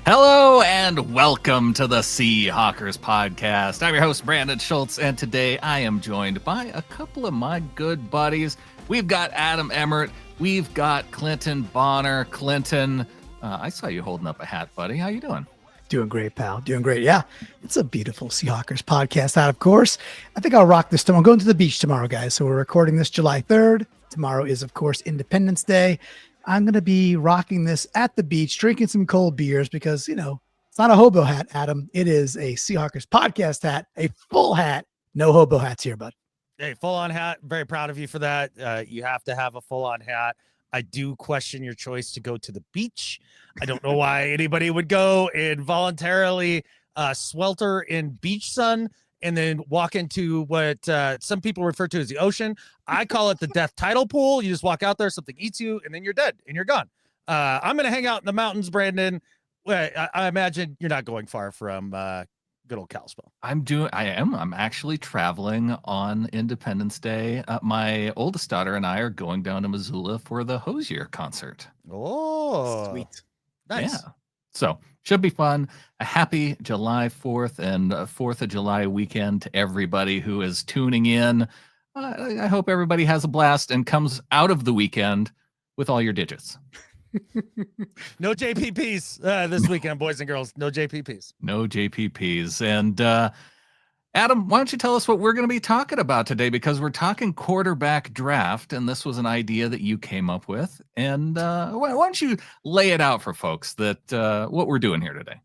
Hello and welcome to the Seahawkers podcast. I'm your host, Brandon Schultz, and today I am joined by a couple of my good buddies. We've got Adam Emmert. We've got Clinton Bonner. Clinton, I saw you holding up a hat, buddy. How you doing? Doing great, pal. Doing great. Yeah, it's a beautiful Seahawkers podcast out, of course. I think I'll rock this tomorrow. I'm going to the beach tomorrow, guys. So we're recording this July 3rd. Tomorrow is, of course, Independence Day. I'm going to be rocking this at the beach, drinking some cold beers because, it's not a hobo hat, Adam. It is a Seahawkers podcast hat, a full hat. No hobo hats here, bud. Hey, full-on hat. Very proud of you for that. You have to have a full-on hat. I do question your choice to go to the beach. I don't know why anybody would go and voluntarily swelter in beach sun and then walk into what some people refer to as the ocean. I call it the death tidal pool. You just walk out there, something eats you, and then you're dead and you're gone. I'm going to hang out in the mountains, Brandon. I imagine you're not going far from good old Kalispell. I'm actually traveling on Independence Day. My oldest daughter and I are going down to Missoula for the Hozier concert. Oh, Sweet. Nice. Yeah. So should be fun. A happy July 4th and 4th of July weekend to everybody who is tuning in. I hope everybody has a blast and comes out of the weekend with all your digits. No JPPs this weekend, boys and girls. No JPPs. No JPPs. And Adam, why don't you tell us what we're going to be talking about today? Because we're talking quarterback draft, and this was an idea that you came up with. And why don't you lay it out for folks that what we're doing here today?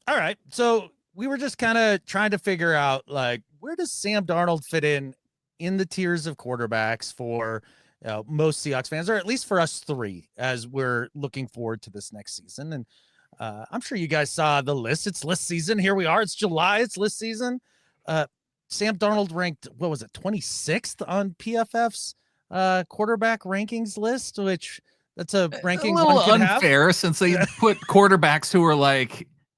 All right. So we were just kind of trying to figure out, where does Sam Darnold fit in the tiers of quarterbacks for most Seahawks fans, or at least for us three, as we're looking forward to this next season. And I'm sure you guys saw the list. It's list season. Here we are. It's July. It's list season. Sam Darnold ranked, 26th on PFF's quarterback rankings list, which that's a ranking a little one could unfair have. Since they put quarterbacks who are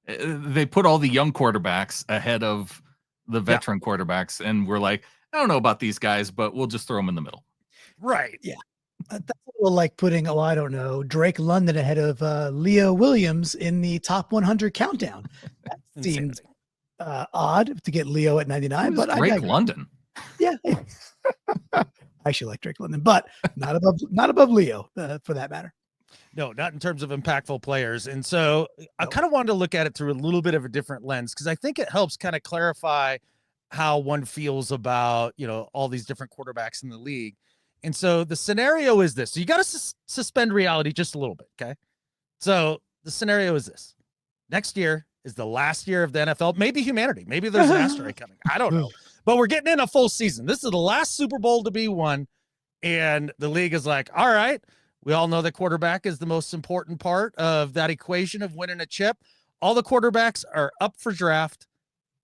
they put all the young quarterbacks ahead of the veteran quarterbacks, and we're like, I don't know about these guys, but we'll just throw them in the middle. Right. Yeah. That's a little like putting, I don't know, Drake London ahead of Leo Williams in the top 100 countdown. That seems odd to get Leo at 99, but Drake London. Yeah. I actually like Drake London, but not above Leo for that matter. No, not in terms of impactful players. And so I kind of wanted to look at it through a little bit of a different lens, because I think it helps kind of clarify how one feels about, all these different quarterbacks in the league. And so the scenario is this. So you got to suspend reality just a little bit, okay? So the scenario is this. Next year is the last year of the NFL, maybe humanity. Maybe there's an asteroid coming. I don't know. But we're getting in a full season. This is the last Super Bowl to be won. And the league is like, all right, we all know that quarterback is the most important part of that equation of winning a chip. All the quarterbacks are up for draft.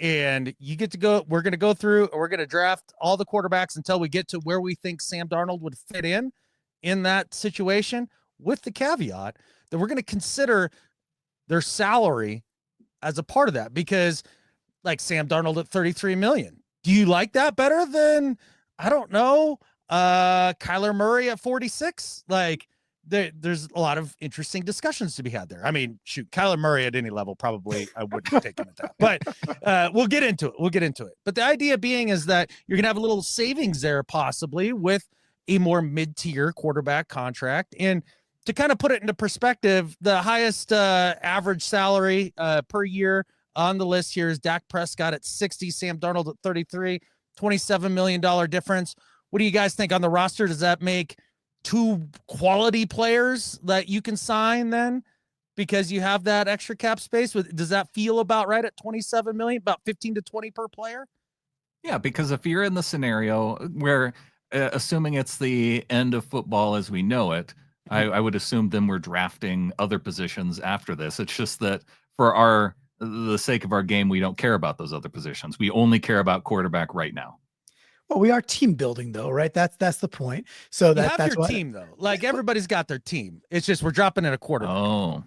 And you get to go, we're going to go through, we're going to draft all the quarterbacks until we get to where we think Sam Darnold would fit in that situation, with the caveat that we're going to consider their salary as a part of that, because Sam Darnold at $33 million. Do you like that better than, I don't know, Kyler Murray at 46? There's a lot of interesting discussions to be had there. I mean, shoot, Kyler Murray at any level, probably I wouldn't take him at that, but we'll get into it. But the idea being is that you're going to have a little savings there, possibly with a more mid-tier quarterback contract. And to kind of put it into perspective, the highest average salary per year on the list here is Dak Prescott at 60, Sam Darnold at 33, $27 million difference. What do you guys think on the roster? Does that make two quality players that you can sign then, because you have that extra cap space? Does that feel about right at 27 million, about 15 to 20 per player? Yeah, because if you're in the scenario where, assuming it's the end of football as we know it, I would assume then we're drafting other positions after this. It's just that for the sake of our game, we don't care about those other positions. We only care about quarterback right now. Well, we are team building though, right? That's the point. So that's your team though. Everybody's got their team. It's just we're dropping in a quarterback. Oh,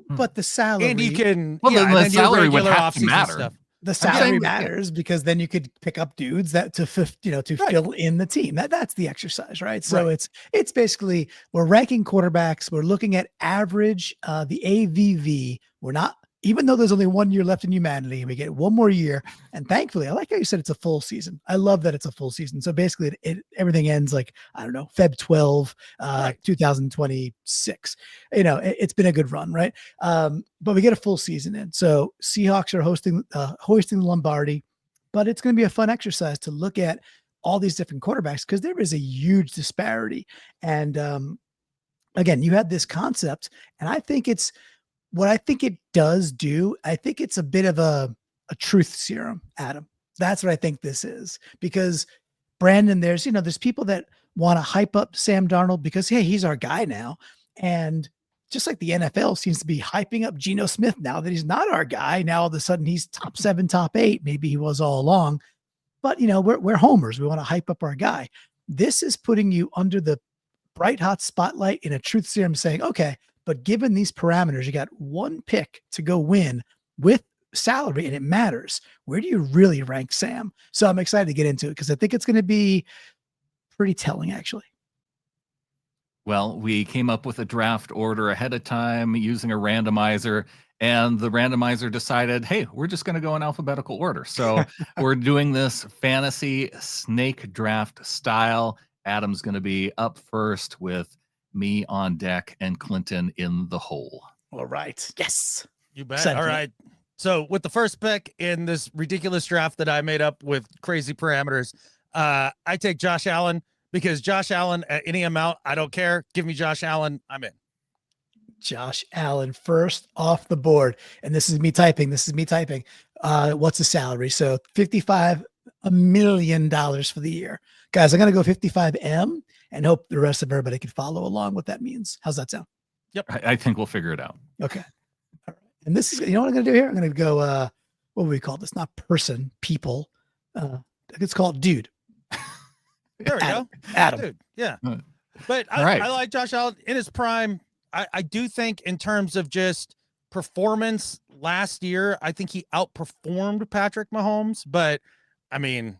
but the salary, and you can, then the salary would have to matter. Stuff. The salary matters because then you could pick up dudes that to fill in the team. That's the exercise, right? So it's basically, we're ranking quarterbacks. We're looking at average, the AVV. We're not even though there's only 1 year left in humanity, we get one more year. And thankfully, I like how you said it's a full season. I love that it's a full season. So basically everything ends like, I don't know, Feb 12, Right. 2026. It's been a good run, right? But we get a full season in. So Seahawks are hoisting the Lombardi, but it's going to be a fun exercise to look at all these different quarterbacks because there is a huge disparity. And again, you had this concept, and I think it's what I think it does do. I think it's a bit of a truth serum, Adam. That's what I think this is, because Brandon, there's people that want to hype up Sam Darnold because, hey, he's our guy now. And just like the NFL seems to be hyping up Gino Smith now that he's not our guy. Now all of a sudden he's top 7, top 8. Maybe he was all along, but we're homers. We want to hype up our guy. This is putting you under the bright hot spotlight in a truth serum saying, okay, but given these parameters, you got one pick to go win with salary and it matters. Where do you really rank Sam? So I'm excited to get into it because I think it's going to be pretty telling, actually. Well, we came up with a draft order ahead of time using a randomizer, and the randomizer decided, hey, we're just going to go in alphabetical order. So we're doing this fantasy snake draft style. Adam's going to be up first with me on deck and Clinton in the hole. All right. Yes. You bet. All right. So with the first pick in this ridiculous draft that I made up with crazy parameters, I take Josh Allen because Josh Allen at any amount, I don't care. Give me Josh Allen. I'm in. Josh Allen first off the board. And this is me typing. What's the salary? So $55 million for the year. Guys, I'm going to go 55 M and hope the rest of everybody can follow along what that means. How's that sound? Yep. I think we'll figure it out. Okay. All right. And this is, what I'm going to do here? I'm going to go, what do we call this? Not person, people. It's called dude. There we go. Adam. Dude, yeah. But right. I like Josh Allen in his prime. I do think in terms of just performance last year, I think he outperformed Patrick Mahomes. But, I mean,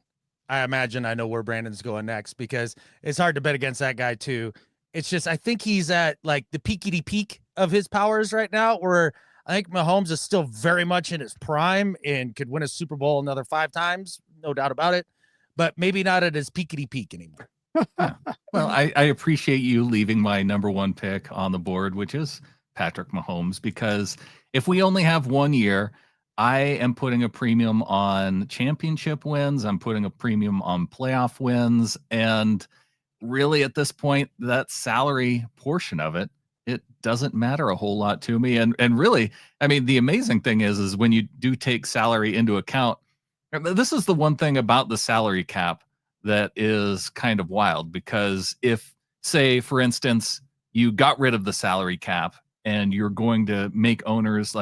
I imagine I know where Brandon's going next because it's hard to bet against that guy too. It's just, I think he's at like the peakity peak of his powers right now, where I think Mahomes is still very much in his prime and could win a Super Bowl another 5 times. No doubt about it, but maybe not at his peakity peak anymore. Yeah. Well, I appreciate you leaving my number 1 pick on the board, which is Patrick Mahomes, because if we only have 1 year, I am putting a premium on championship wins. I'm putting a premium on playoff wins. And really at this point, that salary portion of it doesn't matter a whole lot to me. And really, I mean, the amazing thing is when you do take salary into account, this is the one thing about the salary cap that is kind of wild, because if, say, for instance, you got rid of the salary cap and you're going to make owners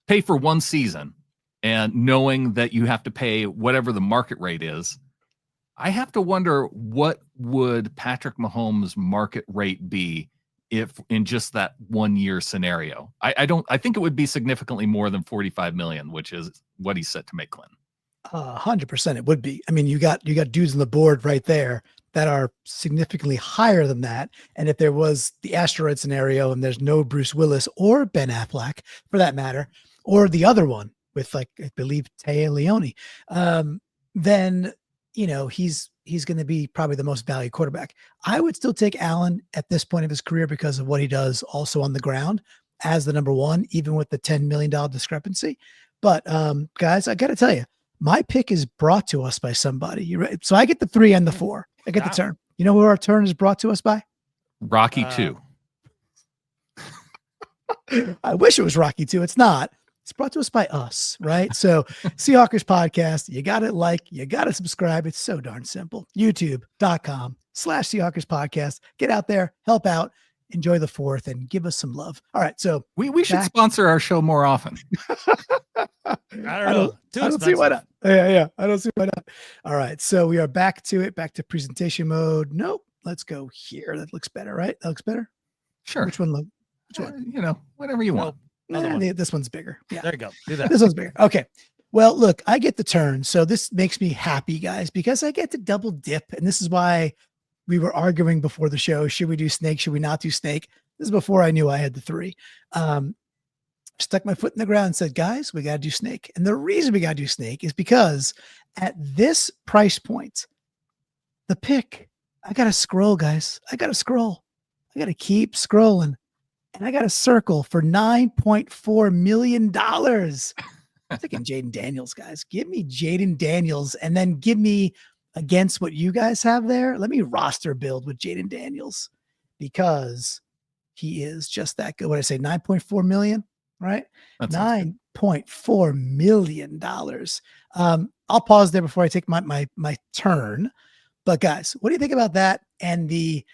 pay for 1 season and knowing that you have to pay whatever the market rate is, I have to wonder what would Patrick Mahomes' market rate be if in just that 1 year scenario. I think it would be significantly more than 45 million, which is what he's set to make, Clinton. 100% it would be. I mean, you got dudes on the board right there that are significantly higher than that. And if there was the asteroid scenario and there's no Bruce Willis or Ben Affleck for that matter, or the other one with, like, I believe Taya Leone, then, he's going to be probably the most valued quarterback. I would still take Allen at this point of his career because of what he does also on the ground as the number 1, even with the $10 million discrepancy. But guys, I got to tell you, my pick is brought to us by somebody. You ready? So I get the 3 and the 4. I get the turn. You know who our turn is brought to us by? Rocky 2. I wish it was Rocky 2. It's not. It's brought to us by us, right? So Seahawkers podcast, you got to you got to subscribe. It's so darn simple. YouTube.com/Seahawkers podcast. Get out there, help out, enjoy the 4th, and give us some love. All right. So we should sponsor our show more often. I don't see why not. Yeah. I don't see why not. All right. So we are back to presentation mode. Nope. Let's go here. That looks better, right? That looks better. Sure. Which one? Which one? Whatever you want. This one's bigger. Yeah. There you go. Do that. This one's bigger. Okay. Well, look, I get the turn. So this makes me happy, guys, because I get to double dip. And this is why we were arguing before the show. Should we do snake? Should we not do snake? This is before I knew I had the 3. stuck my foot in the ground and said, guys, we got to do snake. And the reason we got to do snake is because at this price point, the pick, I got to scroll, guys. I got to scroll. I got to keep scrolling. And I got a circle for $9.4 million. I'm thinking Jaden Daniels, guys. Give me Jaden Daniels and then give me against what you guys have there. Let me roster build with Jaden Daniels because he is just that good. What did I say? 9.4 million, right? $9.4 million. I'll pause there before I take my turn. But guys, what do you think about that? And we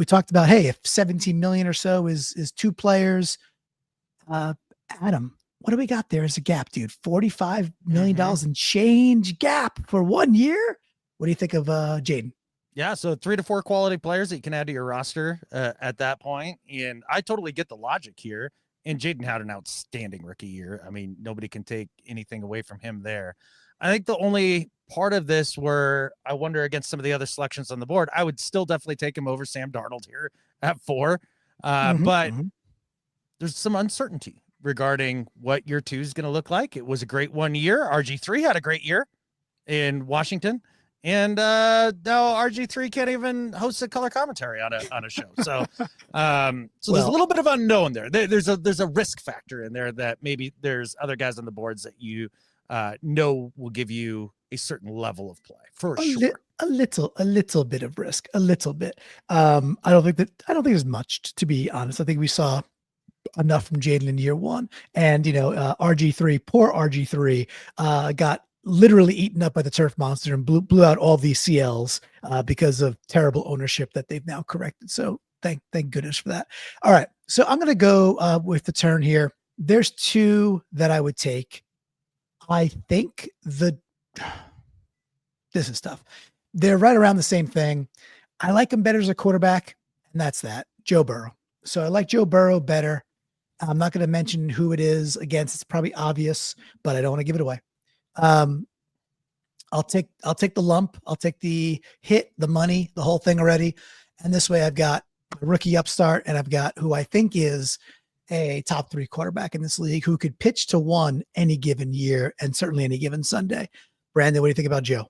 talked about, hey, if 17 million or so is two players, Adam, what do we got there as a gap, dude? $45 million in change gap for 1 year. What do you think of Jaden? Yeah, so 3 to 4 quality players that you can add to your roster at that point. And I totally get the logic here. And Jaden had an outstanding rookie year. I mean, nobody can take anything away from him there. I think the only part of this where I wonder against some of the other selections on the board, I would still definitely take him over Sam Darnold here at 4. But there's some uncertainty regarding what year 2 is going to look like. It was a great 1 year. RG3 had a great year in Washington. And now RG3 can't even host a color commentary on a show. So there's a little bit of unknown there. There's a risk factor in there that maybe there's other guys on the boards that you know will give you a certain level of play for sure. A little bit of risk, a little bit. I don't think there's much, to be honest. I think we saw enough from Jaden in year 1, and RG3, poor RG3, got literally eaten up by the turf monster and blew out all these CLs because of terrible ownership that they've now corrected. So thank goodness for that. All right, so I'm going to go with the turn here. There's 2 that I would take. I think this is tough. They're right around the same thing. I like him better as a quarterback, and that's that. Joe Burrow. So I like Joe Burrow better. I'm not going to mention who it is against. It's probably obvious, but I don't want to give it away. I'll take the lump. I'll take the hit, the money, the whole thing already. And this way I've got a rookie upstart, and I've got who I think is a top 3 quarterback in this league who could pitch to 1 any given year and certainly any given Sunday. Brandon, what do you think about Joe?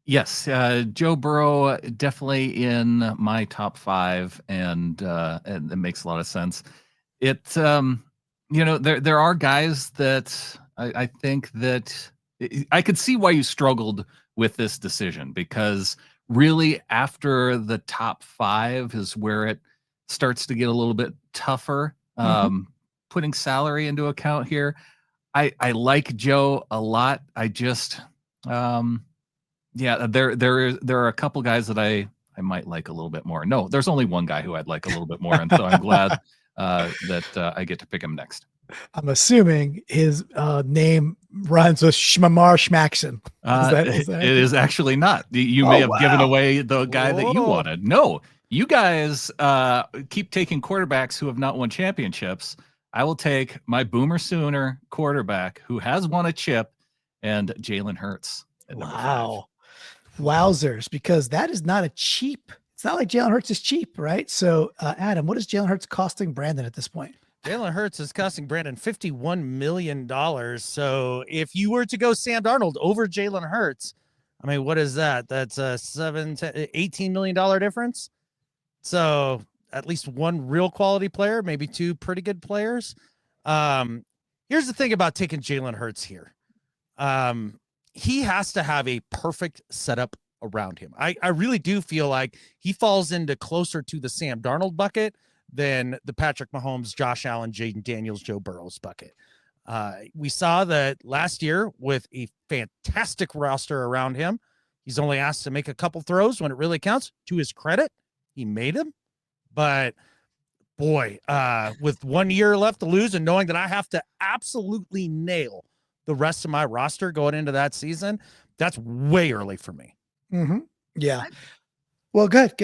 Yes, Joe Burrow definitely in my top 5, and it makes a lot of sense. It there are guys that I think that I could see why you struggled with this decision, because really after the top 5 is where it starts to get a little bit tougher. Putting salary into account here, I like Joe a lot. I just there are a couple guys that I might like a little bit more. No, there's only one guy who I'd like a little bit more, and so I'm glad that I get to pick him next. I'm assuming his name rhymes with Shmamar Schmaxon. It is actually not. You may have given away the guy that you wanted. No, you guys keep taking quarterbacks who have not won championships. I will take my Boomer Sooner quarterback who has won a chip, and Jalen Hurts. Wow. Wowzers, because that is not a cheap. It's not like Jalen Hurts is cheap, right? So, Adam, what is Jalen Hurts costing Brandon at this point? Jalen Hurts is costing Brandon $51 million. So if you were to go Sam Darnold over Jalen Hurts, I mean, what is that? That's a $18 million difference. So at least 1 real quality player, maybe 2 pretty good players. Here's the thing about taking Jalen Hurts here. He has to have a perfect setup around him. I really do feel like he falls into closer to the Sam Darnold bucket than the Patrick Mahomes, Josh Allen, Jaden Daniels, Joe Burrow's bucket. We saw that last year with a fantastic roster around him. He's only asked to make a couple throws when it really counts. To his credit, he made them. But boy, with 1 year left to lose and knowing that I have to absolutely nail the rest of my roster going into that season, that's way early for me. Yeah. Well, good.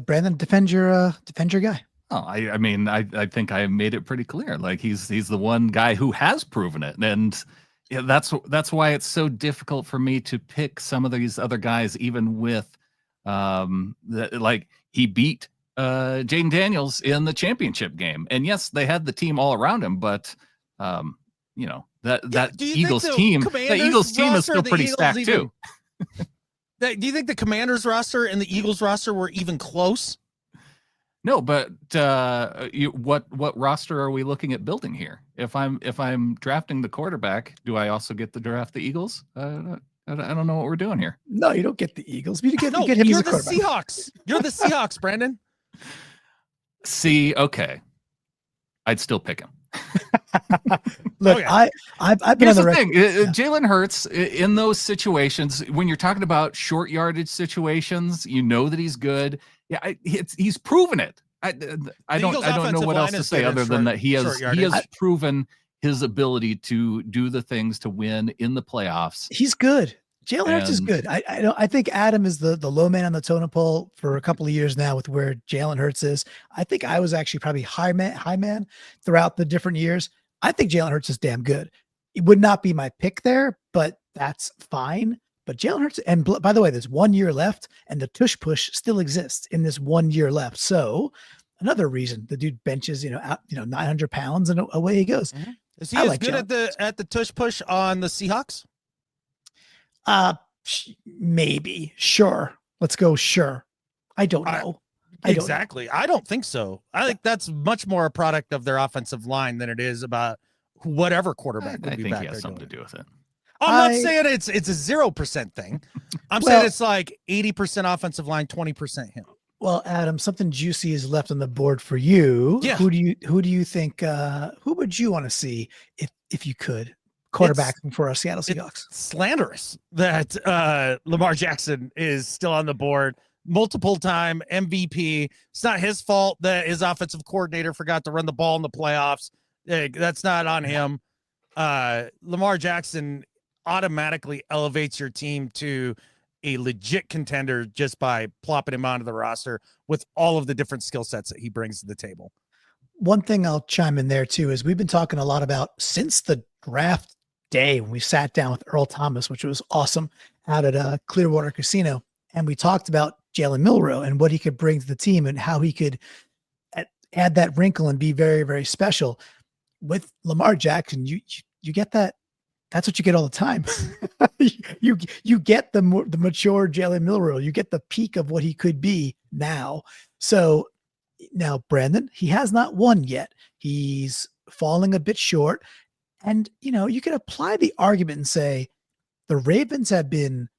Brandon, defend your guy. Oh, I mean, I think I made it pretty clear. Like he's the one guy who has proven it, and that's why it's so difficult for me to pick some of these other guys, even with like he beat Jaden Daniels in the championship game, and yes, they had the team all around him, but that do you think Eagles the team, the Commanders Eagles team is roster still or the pretty Eagles stacked even- too. Do you think the Commanders roster and the Eagles roster were even close? No, but what roster are we looking at building here? If I'm drafting the quarterback, do I also get to draft the Eagles? I don't know what we're doing here. No, you don't get the Eagles. You get No, him as you're a the quarterback. Seahawks. You're the Seahawks, Brandon. See, okay, I'd still pick him. Look, Okay. I've been Here's on the the record. thing: Jalen Hurts in those situations, when you're talking about short yardage situations, you know that he's good. Yeah, he's proven it. I don't Eagles' know offensive what else line to is say good in other than that he short has yardage. proven his ability to do the things to win in the playoffs. He's good. Jalen Hurts is And- good. I think Adam is the low man on the totem pole for a couple of years now with where Jalen Hurts is. I think I was actually probably high man throughout the different years. I think Jalen Hurts is damn good. It would not be my pick there, but that's fine. But Jalen Hurts, and by the way, there's 1 year left, and the tush push still exists in this 1 year left. So another reason the dude benches, 900 pounds, and away he goes. Is he I as like good Jalen. at the tush push on the Seahawks? Maybe. Sure. Let's go. Sure. I don't know. Exactly. I don't think so. I think that's much more a product of their offensive line than it is about whatever quarterback would I be think back he there has something doing. to do with it. I'm not saying it's a 0% thing. I'm saying it's like 80% offensive line, 20% him. Well, Adam, something juicy is left on the board for you. Yeah. Who do you think? Who would you want to see if you could quarterback for our Seattle Seahawks? It's slanderous that Lamar Jackson is still on the board, multiple time MVP. It's not his fault that his offensive coordinator forgot to run the ball in the playoffs. That's not on him. Lamar Jackson automatically elevates your team to a legit contender just by plopping him onto the roster with all of the different skill sets that he brings to the table. One thing I'll chime in there too is we've been talking a lot about since the draft day when we sat down with Earl Thomas, which was awesome, out at Clearwater Casino, and we talked about Jalen Milroe and what he could bring to the team and how he could add that wrinkle and be very, very special. With Lamar Jackson, you get that. That's what you get all the time. you get the mature Jalen Milroe. You get the peak of what he could be now. So now, Brandon, he has not won yet. He's falling a bit short. And, you can apply the argument and say the Ravens have been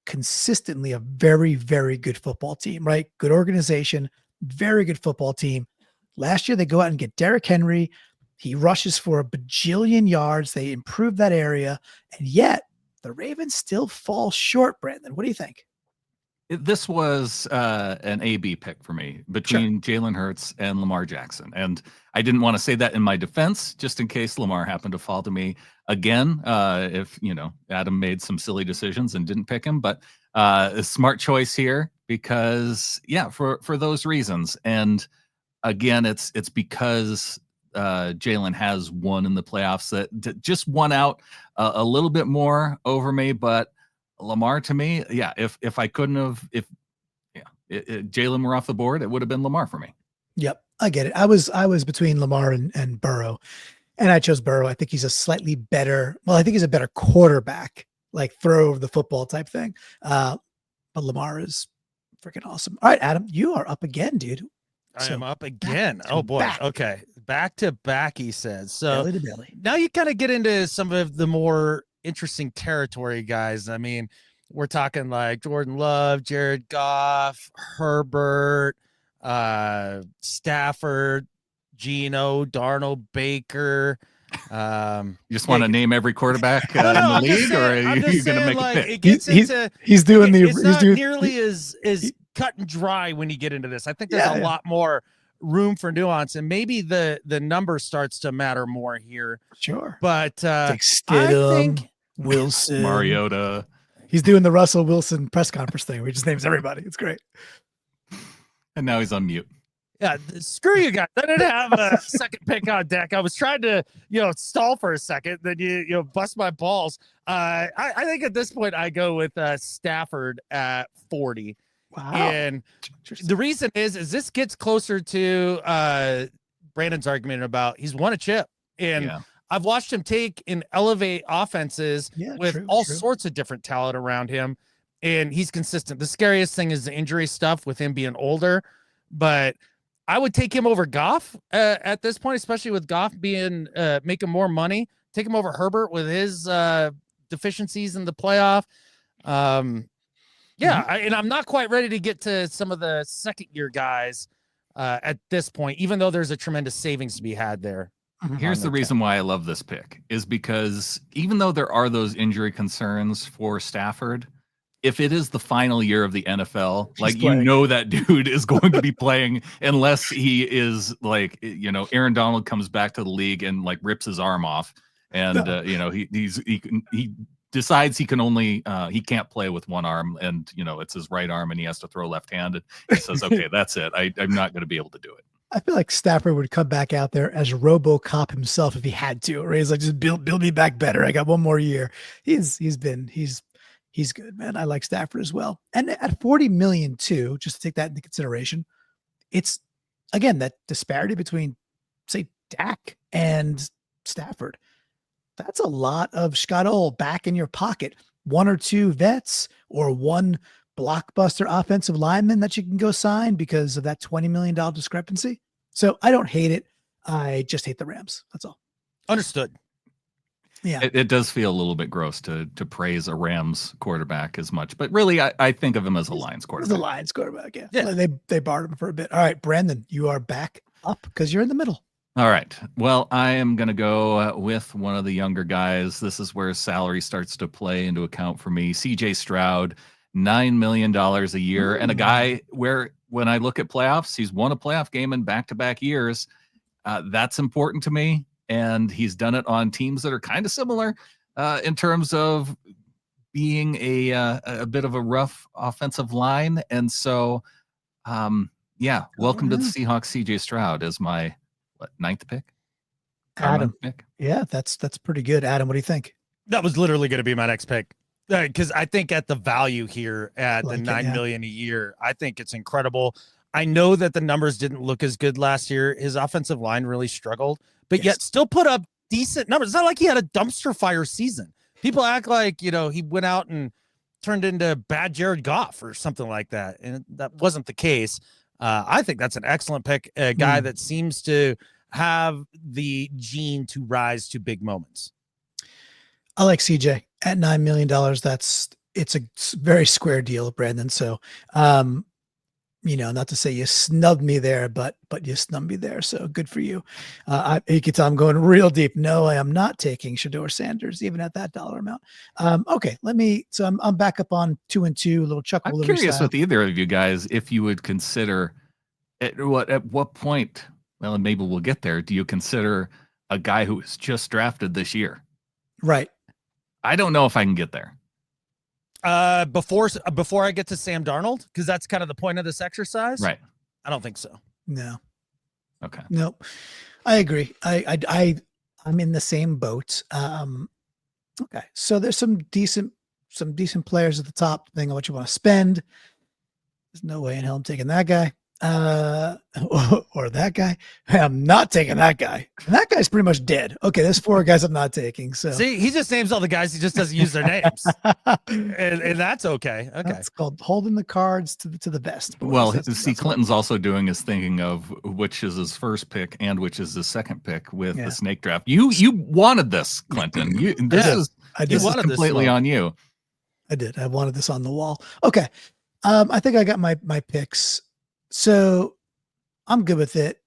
consistently a very, very good football team, right? Good organization, very good football team. Last year, they go out and get Derrick Henry. He rushes for a bajillion yards. They improve that area. And yet the Ravens still fall short, Brandon. What do you think? This was an A-B pick for me between Jalen Hurts and Lamar Jackson. And I didn't want to say that in my defense, just in case Lamar happened to fall to me again. If, Adam made some silly decisions and didn't pick him, but a smart choice here because for those reasons. And again, it's because Jalen has won in the playoffs that just won out a little bit more over me, but Lamar to me, if I couldn't have, Jalen were off the board, it would have been Lamar for me. Yep, I get it. I was between Lamar and Burrow, and I chose Burrow. I think he's a slightly better. Well, I think he's a better quarterback, like throw over the football type thing. But Lamar is freaking awesome. All right, Adam, you are up again, dude. I am up again. Oh boy. back. Okay. Back to back, he says. So Belly to belly. now you kind of get into some of the more interesting territory, guys. I mean, we're talking like Jordan Love, Jared Goff, Herbert, Stafford, Gino, Darnold, Baker. You just want to name every quarterback in the I'm league, just saying- or are I'm you just going to saying, make like, a pick? it gets into He's doing the. it's He's not doing nearly as cut and dry when you get into this. I think there's a lot more room for nuance, and maybe the number starts to matter more here. Sure, but like Stidham, I think Wilson, Mariota. He's doing the Russell Wilson press conference thing where he just names everybody. It's great. And now he's on mute. Yeah, screw you guys. I didn't have a second pick on deck. I was trying to, stall for a second. Then you bust my balls. I think at this point I go with Stafford at 40. Wow. And the reason is this gets closer to Brandon's argument about he's won a chip. And I've watched him take and elevate offenses with all true. sorts of different talent around him, and he's consistent. The scariest thing is the injury stuff with him being older, but I would take him over Goff at this point, especially with Goff being making more money. Take him over Herbert with his deficiencies in the playoff. And I'm not quite ready to get to some of the second year guys at this point, even though there's a tremendous savings to be had there. Here's the reason why I love this pick is because even though there are those injury concerns for Stafford, if it is the final year of the NFL, like that dude is going to be playing unless he is like, Aaron Donald comes back to the league and like rips his arm off. And, he decides he can't play with one arm and, it's his right arm and he has to throw left-handed. He says, okay, that's it. I'm not going to be able to do it. I feel like Stafford would come back out there as RoboCop himself if he had to, or he's like, just build me back better. I got one more year. He's good, man. I like Stafford as well. And at 40 million too, just to take that into consideration, it's again, that disparity between say Dak and Stafford. That's a lot of Scott back in your pocket. One or two vets or one blockbuster offensive lineman that you can go sign because of that $20 million discrepancy. So I don't hate it. I just hate the Rams. That's all. Understood. Yeah. It does feel a little bit gross to praise a Rams quarterback as much, but really I think of him as a Lions quarterback. As a Lions quarterback, yeah. They borrowed him for a bit. All right, Brandon, you are back up because you're in the middle. All right. Well, I am going to go with one of the younger guys. This is where salary starts to play into account for me. C.J. Stroud, $9 million a year, and a guy where when I look at playoffs, he's won a playoff game in back-to-back years. That's important to me, and he's done it on teams that are kind of similar in terms of being a bit of a rough offensive line. And so, welcome to the Seahawks. C.J. Stroud as my ninth pick. Adam pick. Yeah, that's pretty good. Adam, what do you think? That was literally going to be my next pick. Because I think at the value here at the $9 million a year, I think it's incredible. I know that the numbers didn't look as good last year. His offensive line really struggled, but yet still put up decent numbers. It's not like he had a dumpster fire season. People act like, he went out and turned into bad Jared Goff or something like that. And that wasn't the case. I think that's an excellent pick. A guy that seems to have the gene to rise to big moments. I like CJ at $9 million. It's a very square deal, Brandon. So, not to say you snubbed me there, but you snubbed me there. So good for you. You can tell I'm going real deep. No, I am not taking Shedeur Sanders, even at that dollar amount. Okay, so I'm back up on 2 and 2, a little Chuck. I'm curious with either of you guys, if you would consider at what point, well, and maybe we'll get there. Do you consider a guy who was just drafted this year? Right. I don't know if I can get there. Before I get to Sam Darnold, because that's kind of the point of this exercise. Right. I don't think so. No. Okay. Nope. I agree. I'm in the same boat. Okay. So there's some decent players at the top, depending on what you want to spend. There's no way in hell I'm taking that guy. Or that guy. I'm not taking that guy. And that guy's pretty much dead. Okay, there's 4 guys I'm not taking. So see, he just names all the guys. He just doesn't use their names, and that's okay. Okay, that's called holding the cards to the vest. Boys. Well, that's Clinton's also doing his thinking of which is his first pick and which is his second pick with the snake draft. You wanted this, Clinton. This is completely on you. I did. I wanted this on the wall. Okay, I think I got my picks. So I'm good with it.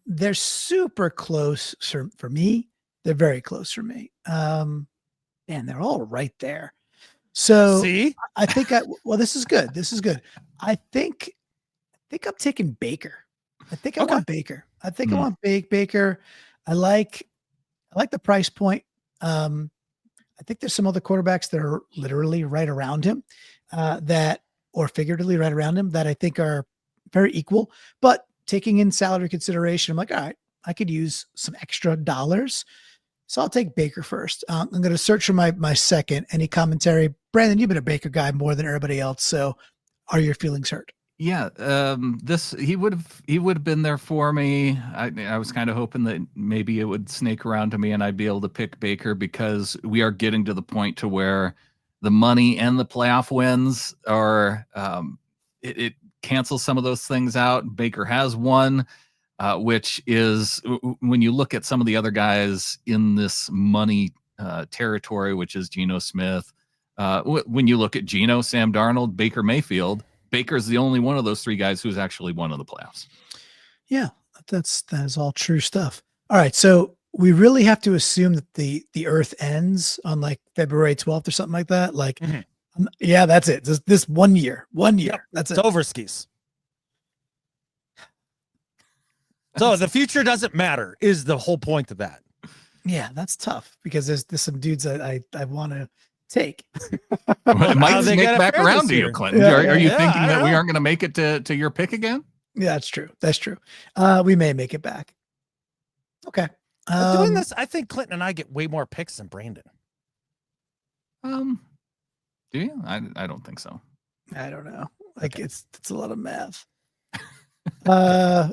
They're super close for me. They're very close for me. Man, they're all right there. So see, I think this is good. This is good. I think I'm taking Baker. I think I want Baker. I think I want Baker. I like the price point. I think there's some other quarterbacks that are literally right around him, or figuratively right around him that I think are very equal, but taking in salary consideration, I'm like, all right, I could use some extra dollars. So I'll take Baker first. I'm going to search for my second. Any commentary? Brandon, you've been a Baker guy more than everybody else. So are your feelings hurt? Yeah, he would have been there for me. I was kind of hoping that maybe it would snake around to me and I'd be able to pick Baker, because we are getting to the point to where the money and the playoff wins are it cancels some of those things out. Baker has one, which is when you look at some of the other guys in this money territory, which is Gino Smith. When you look at Gino, Sam Darnold, Baker Mayfield, Baker's the only one of those three guys who's actually won in the playoffs. Yeah, that is all true stuff. All right, so we really have to assume that the Earth ends on like February 12th or something like that. Like, yeah, that's it. This 1 year, 1 year. Yep. That's it. It's over skis. So the future doesn't matter is the whole point of that. Yeah, that's tough because there's some dudes that I want to take. It might snake back around to you, Clinton. Yeah, are you yeah, thinking that we aren't going to make it to your pick again? Yeah, that's true. That's true. We may make it back. Okay. Doing this, I think Clinton and I get way more picks than Brandon. Do you? I don't think so. I don't know. Like it's a lot of math. I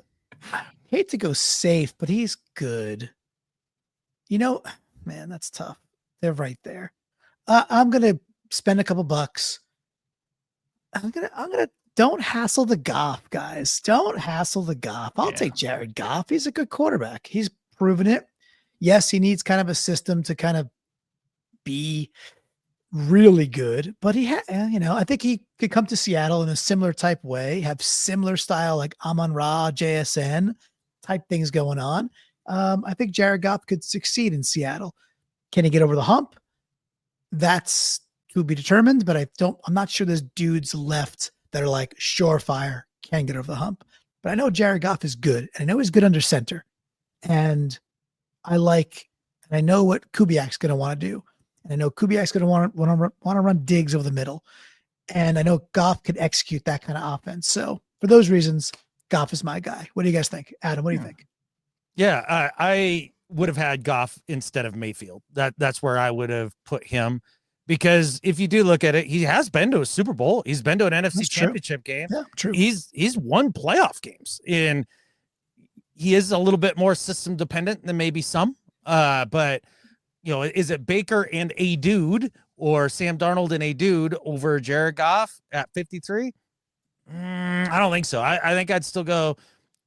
hate to go safe, but he's good. You know, man, that's tough. They're right there. I'm gonna spend a couple bucks. I'm gonna don't hassle the Goff, guys. Don't hassle the Goff. I'll take Jared Goff. He's a good quarterback. He's proven it. Yes, he needs kind of a system to kind of be really good, but I think he could come to Seattle in a similar type way, have similar style like Amon-Ra, JSN type things going on. I think Jared Goff could succeed in Seattle. Can he get over the hump? That's to be determined, but I'm not sure there's dudes left that are like surefire, can get over the hump. But I know Jared Goff is good, and I know he's good under center. And I know what Kubiak's going to want to do. And I know Kubiak's going to want to run digs over the middle. And I know Goff could execute that kind of offense. So for those reasons, Goff is my guy. What do you guys think? Adam, what do you think? Yeah, I would have had Goff instead of Mayfield. That's where I would have put him. Because if you do look at it, he has been to a Super Bowl. He's been to an NFC Championship game. Yeah, true. He's won playoff games. And he is a little bit more system dependent than maybe some. But is it Baker and a dude or Sam Darnold and a dude over Jared Goff at 53? I don't think so. I think I'd still go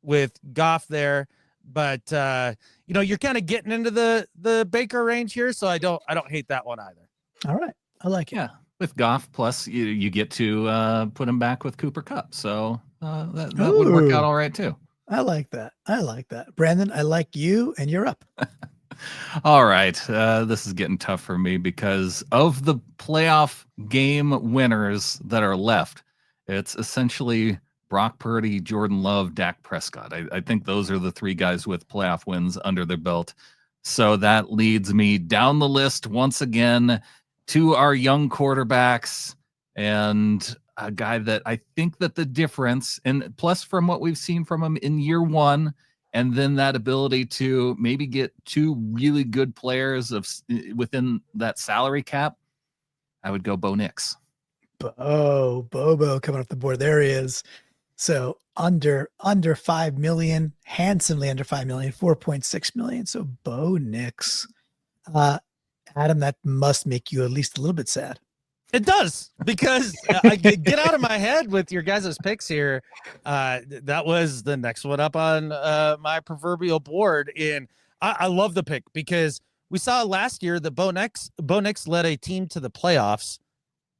with Goff there. But you're kind of getting into the Baker range here, so I don't hate that one either. All right, I like it. Yeah, with Goff, plus you get to put him back with Cooper Kupp, so that would work out all right too. I like that. Brandon, I like you, and you're up. All right, this is getting tough for me because of the playoff game winners that are left, it's essentially Brock Purdy, Jordan Love, Dak Prescott. I think those are the three guys with playoff wins under their belt. So that leads me down the list once again to our young quarterbacks and a guy that I think that the difference, and plus from what we've seen from him in year one, and then that ability to maybe get two really good players within that salary cap, I would go Bo Nix. Bobo coming off the board. There he is. So under 5 million, handsomely under 5 million, 4.6 million. So Bo Nix. Adam, that must make you at least a little bit sad. It does, because I get out of my head with your guys' picks here. That was the next one up on my proverbial board. And I love the pick because we saw last year that Bo Nix led a team to the playoffs,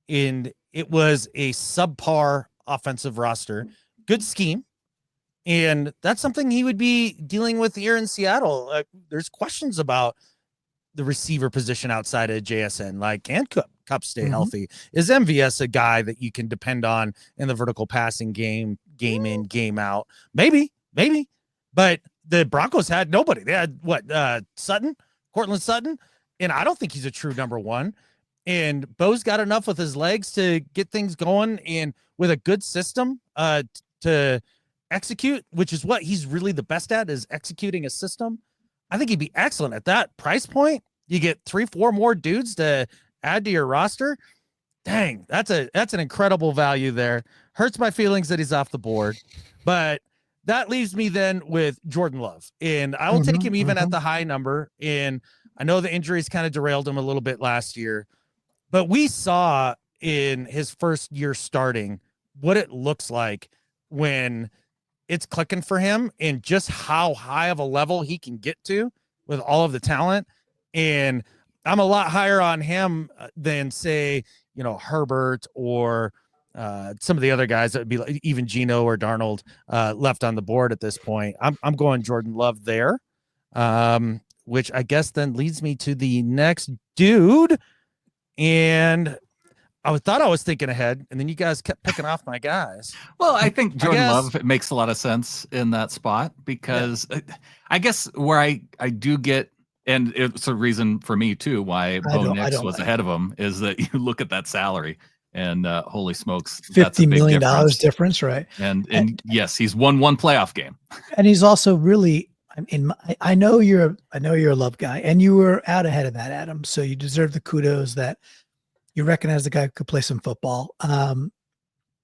and it was a subpar offensive roster. Good scheme. And that's something he would be dealing with here in Seattle. There's questions about the receiver position outside of JSN. Like, can Kupp stay healthy? Is MVS a guy that you can depend on in the vertical passing game in, game out? Maybe. But the Broncos had nobody. They had Cortland Sutton. And I don't think he's a true number one. And Bo's got enough with his legs to get things going, and with a good system to execute, which is what he's really the best at, is executing a system. I think he'd be excellent at that price point. You get 3-4 more dudes to add to your roster. Dang, that's an incredible value there hurts my feelings that he's off the board, but that leaves me then with Jordan Love, and I will take him even at the high number. And I know the injuries kind of derailed him a little bit last year, but we saw in his first year starting what it looks like when it's clicking for him and just how high of a level he can get to with all of the talent. And I'm a lot higher on him than, say, Herbert or some of the other guys that would be like even Gino or Darnold left on the board at this point. I'm going Jordan Love there, which I guess then leads me to the next dude. And I thought I was thinking ahead, and then you guys kept picking off my guys. Well, I think Jordan Love makes a lot of sense in that spot because I guess where I do get, and it's a reason for me too why Bo Nix was ahead of him, is that you look at that salary and holy smokes, that's $50 million difference, right? And yes, he's won one playoff game, and he's also really. I know you're a Love guy, and you were out ahead of that, Adam. So you deserve the kudos that you recognize the guy who could play some football.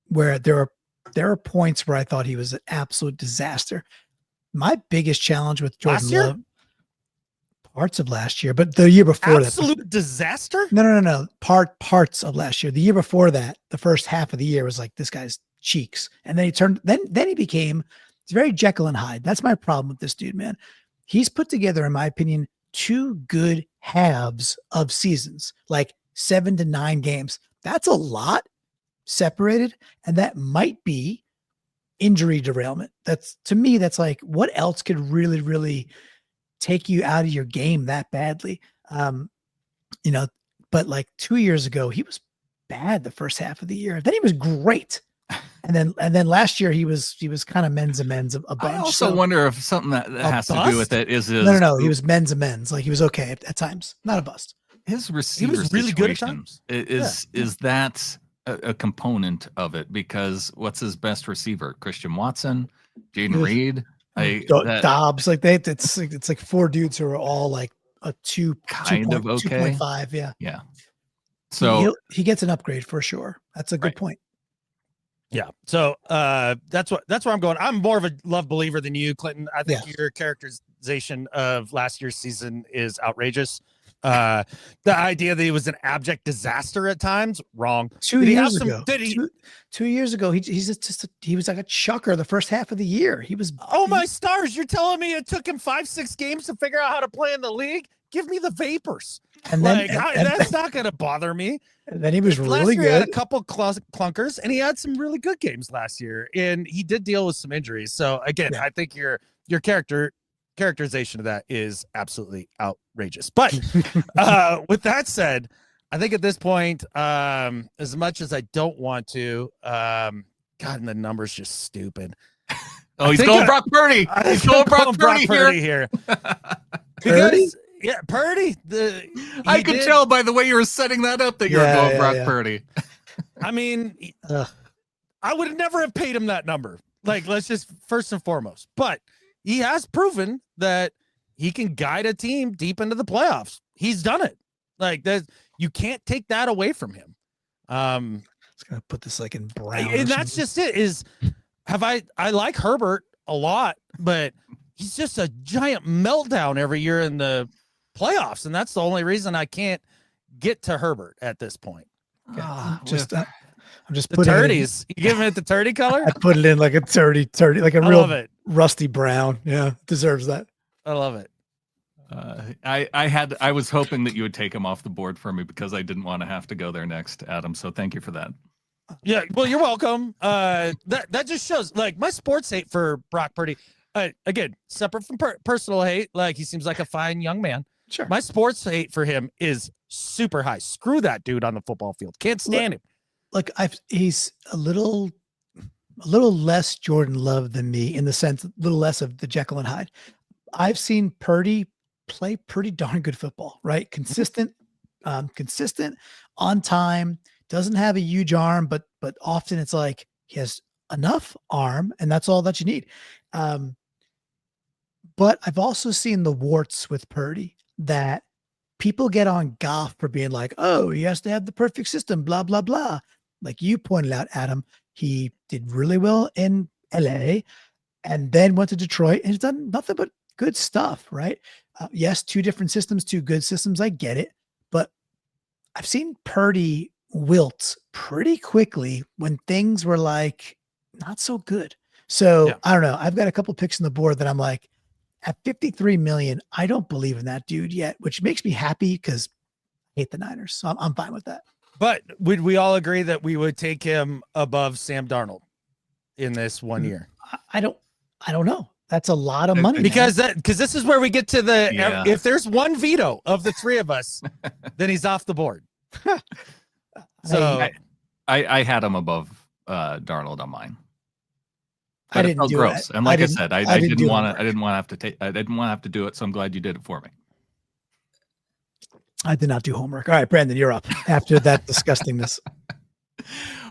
Where there are points where I thought he was an absolute disaster. My biggest challenge with Jordan Love, parts of last year, but the year before absolute disaster. No. Parts of last year. The year before that, the first half of the year was like this guy's cheeks, and then he turned. Then he became. It's very Jekyll and Hyde. That's my problem with this dude, man. He's put together, in my opinion, 2 good halves of seasons, like 7 to 9 games. That's a lot separated, and that might be injury derailment. That's, to me, that's like, what else could really, really take you out of your game that badly? But like 2 years ago, he was bad the first half of the year. Then he was great. And then last year he was kind of men's a bench. I also wonder if something that has to do with it is no. He was men's a men's. Like he was okay at times, not a bust. His receiver, he was really good at times. Is that a component of it? Because what's his best receiver? Christian Watson, Jaden Reed, Dobbs. Like it's like 4 dudes who are all like a 2.5. Yeah. So he gets an upgrade for sure. That's a good point. Yeah. So that's where I'm going. I'm more of a Love believer than you, Clinton. I think your characterization of last year's season is outrageous. The idea that he was an abject disaster at times, wrong. 2 years ago. 2 years ago, he was like a chucker the first half of the year. He was my stars. You're telling me it took him 5-6 games to figure out how to play in the league? Give me the vapors. And then that's not going to bother me. And then he was really good. He had a couple clunkers, and he had some really good games last year, and he did deal with some injuries. So again, I think your characterization of that is absolutely outrageous. But with that said, I think at this point, as much as I don't want to, God, and the number's just stupid. He's going Brock Purdy. He's going Brock Purdy here. Because Purdy. I could tell by the way you were setting that up that you're going Brock Purdy. I mean, I would never have paid him that number. Like, let's just first and foremost. But he has proven that he can guide a team deep into the playoffs. He's done it. Like that, you can't take that away from him. It's gonna put this like in brown, and that's just it. I like Herbert a lot, but he's just a giant meltdown every year in the playoffs, and that's the only reason I can't get to Herbert at this point. I'm just the putting turdies. You giving it the turdy color? I put it in like a 30, like a real rusty brown. Yeah, deserves that. I love it. I was hoping that you would take him off the board for me because I didn't want to have to go there next, Adam. So thank you for that. Yeah, well, you're welcome. That just shows like my sports hate for Brock Purdy. Again, separate from personal hate. Like he seems like a fine young man. Sure. My sports hate for him is super high. Screw that dude on the football field. Can't stand him. Look, he's a little less Jordan Love than me in the sense, a little less of the Jekyll and Hyde. I've seen Purdy play pretty darn good football, right? Consistent, on time, doesn't have a huge arm, but often it's like he has enough arm and that's all that you need. But I've also seen the warts with Purdy that people get on Goff for being like, oh, he has to have the perfect system, blah, blah, blah. Like you pointed out, Adam, He did really well in LA and then went to Detroit and has done nothing but good stuff, right? Yes, 2 different systems, 2 good systems. I get it. But I've seen Purdy wilt pretty quickly when things were like not so good. So Yeah. I don't know. I've got a couple picks on the board that I'm like, at 53 million, I don't believe in that dude yet, which makes me happy because I hate the Niners. So I'm fine with that. But would we all agree that we would take him above Sam Darnold in this 1 year? I don't know. That's a lot of money. Because this is where we get to the Yeah. if there's one veto of the 3 of us, then he's off the board. So I had him above Darnold on mine. I But it didn't felt do gross. it. And like I said, I didn't didn't do want the to. I didn't want to have to take. I didn't want to have to do it. So I'm glad you did it for me. I did not do homework. All right, Brandon, you're up after that disgustingness.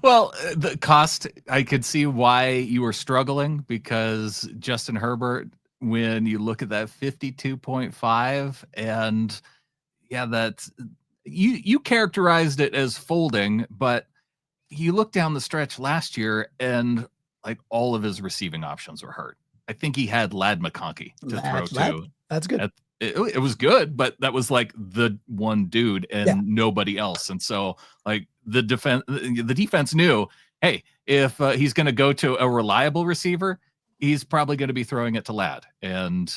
Well, the cost, I could see why you were struggling because Justin Herbert, when you look at that 52.5, and yeah, that's you characterized it as folding, but you look down the stretch last year and like all of his receiving options were hurt. I think he had Lad McConkey to throw to. That's good. It was good, but that was like the one dude and nobody else. And so like the defense knew, hey, if he's going to go to a reliable receiver, he's probably going to be throwing it to Lad. And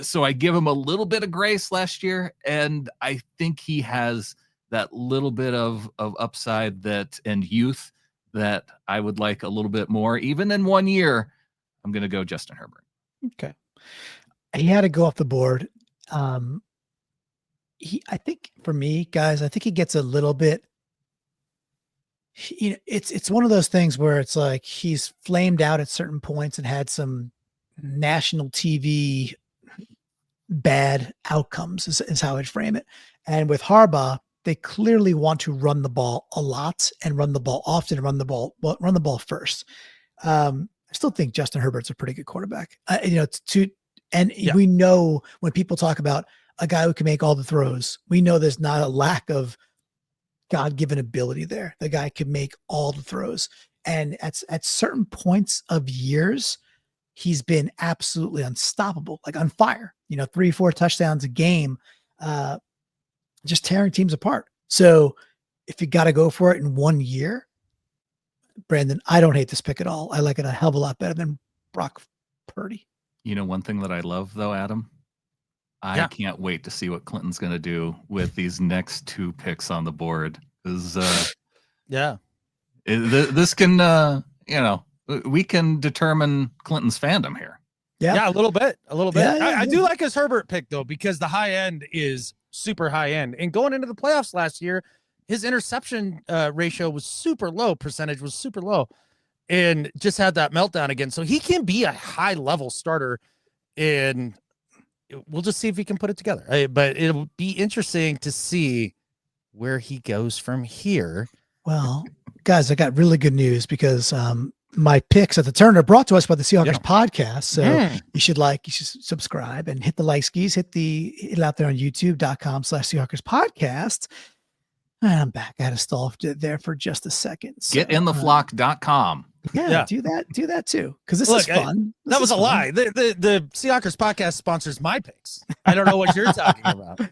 so I give him a little bit of grace last year. And I think he has that little bit of upside and youth that I would like a little bit more. Even in 1 year, I'm going to go Justin Herbert. Okay. He had to go off the board. I think for me, guys, I think he gets a little bit, it's one of those things where it's like he's flamed out at certain points and had some national TV bad outcomes is how I'd frame it. And with Harbaugh, they clearly want to run the ball a lot and run the ball often and run the ball first. I still think Justin Herbert's a pretty good quarterback. We know when people talk about a guy who can make all the throws, we know there's not a lack of God-given ability there. The guy can make all the throws. And at certain points of years, he's been absolutely unstoppable, like on fire, 3-4 touchdowns a game, just tearing teams apart. So if you got to go for it in 1 year, Brandon, I don't hate this pick at all. I like it a hell of a lot better than Brock Purdy. One thing that I love though, Adam, I can't wait to see what Clinton's going to do with these next 2 picks on the board. Because this can, we can determine Clinton's fandom here. Yeah, a little bit. Yeah, I do like his Herbert pick though, because the high end is super high end. And going into the playoffs last year, his interception ratio was super low, percentage was super low, and just had that meltdown again. So he can be a high level starter, and we'll just see if he can put it together. But it'll be interesting to see where he goes from here. Well, guys, I got really good news because my picks at the turn are brought to us by the Seahawkers podcast. So you should subscribe and hit the like skis, hit it out there on youtube.com/Seahawkers podcast. And I'm back. I had to stall there for just a second. So, GetInTheFlock.com. Yeah, do that too. Because this is fun. That was a lie. The Seahawkers podcast sponsors my picks. I don't know what you're talking about. This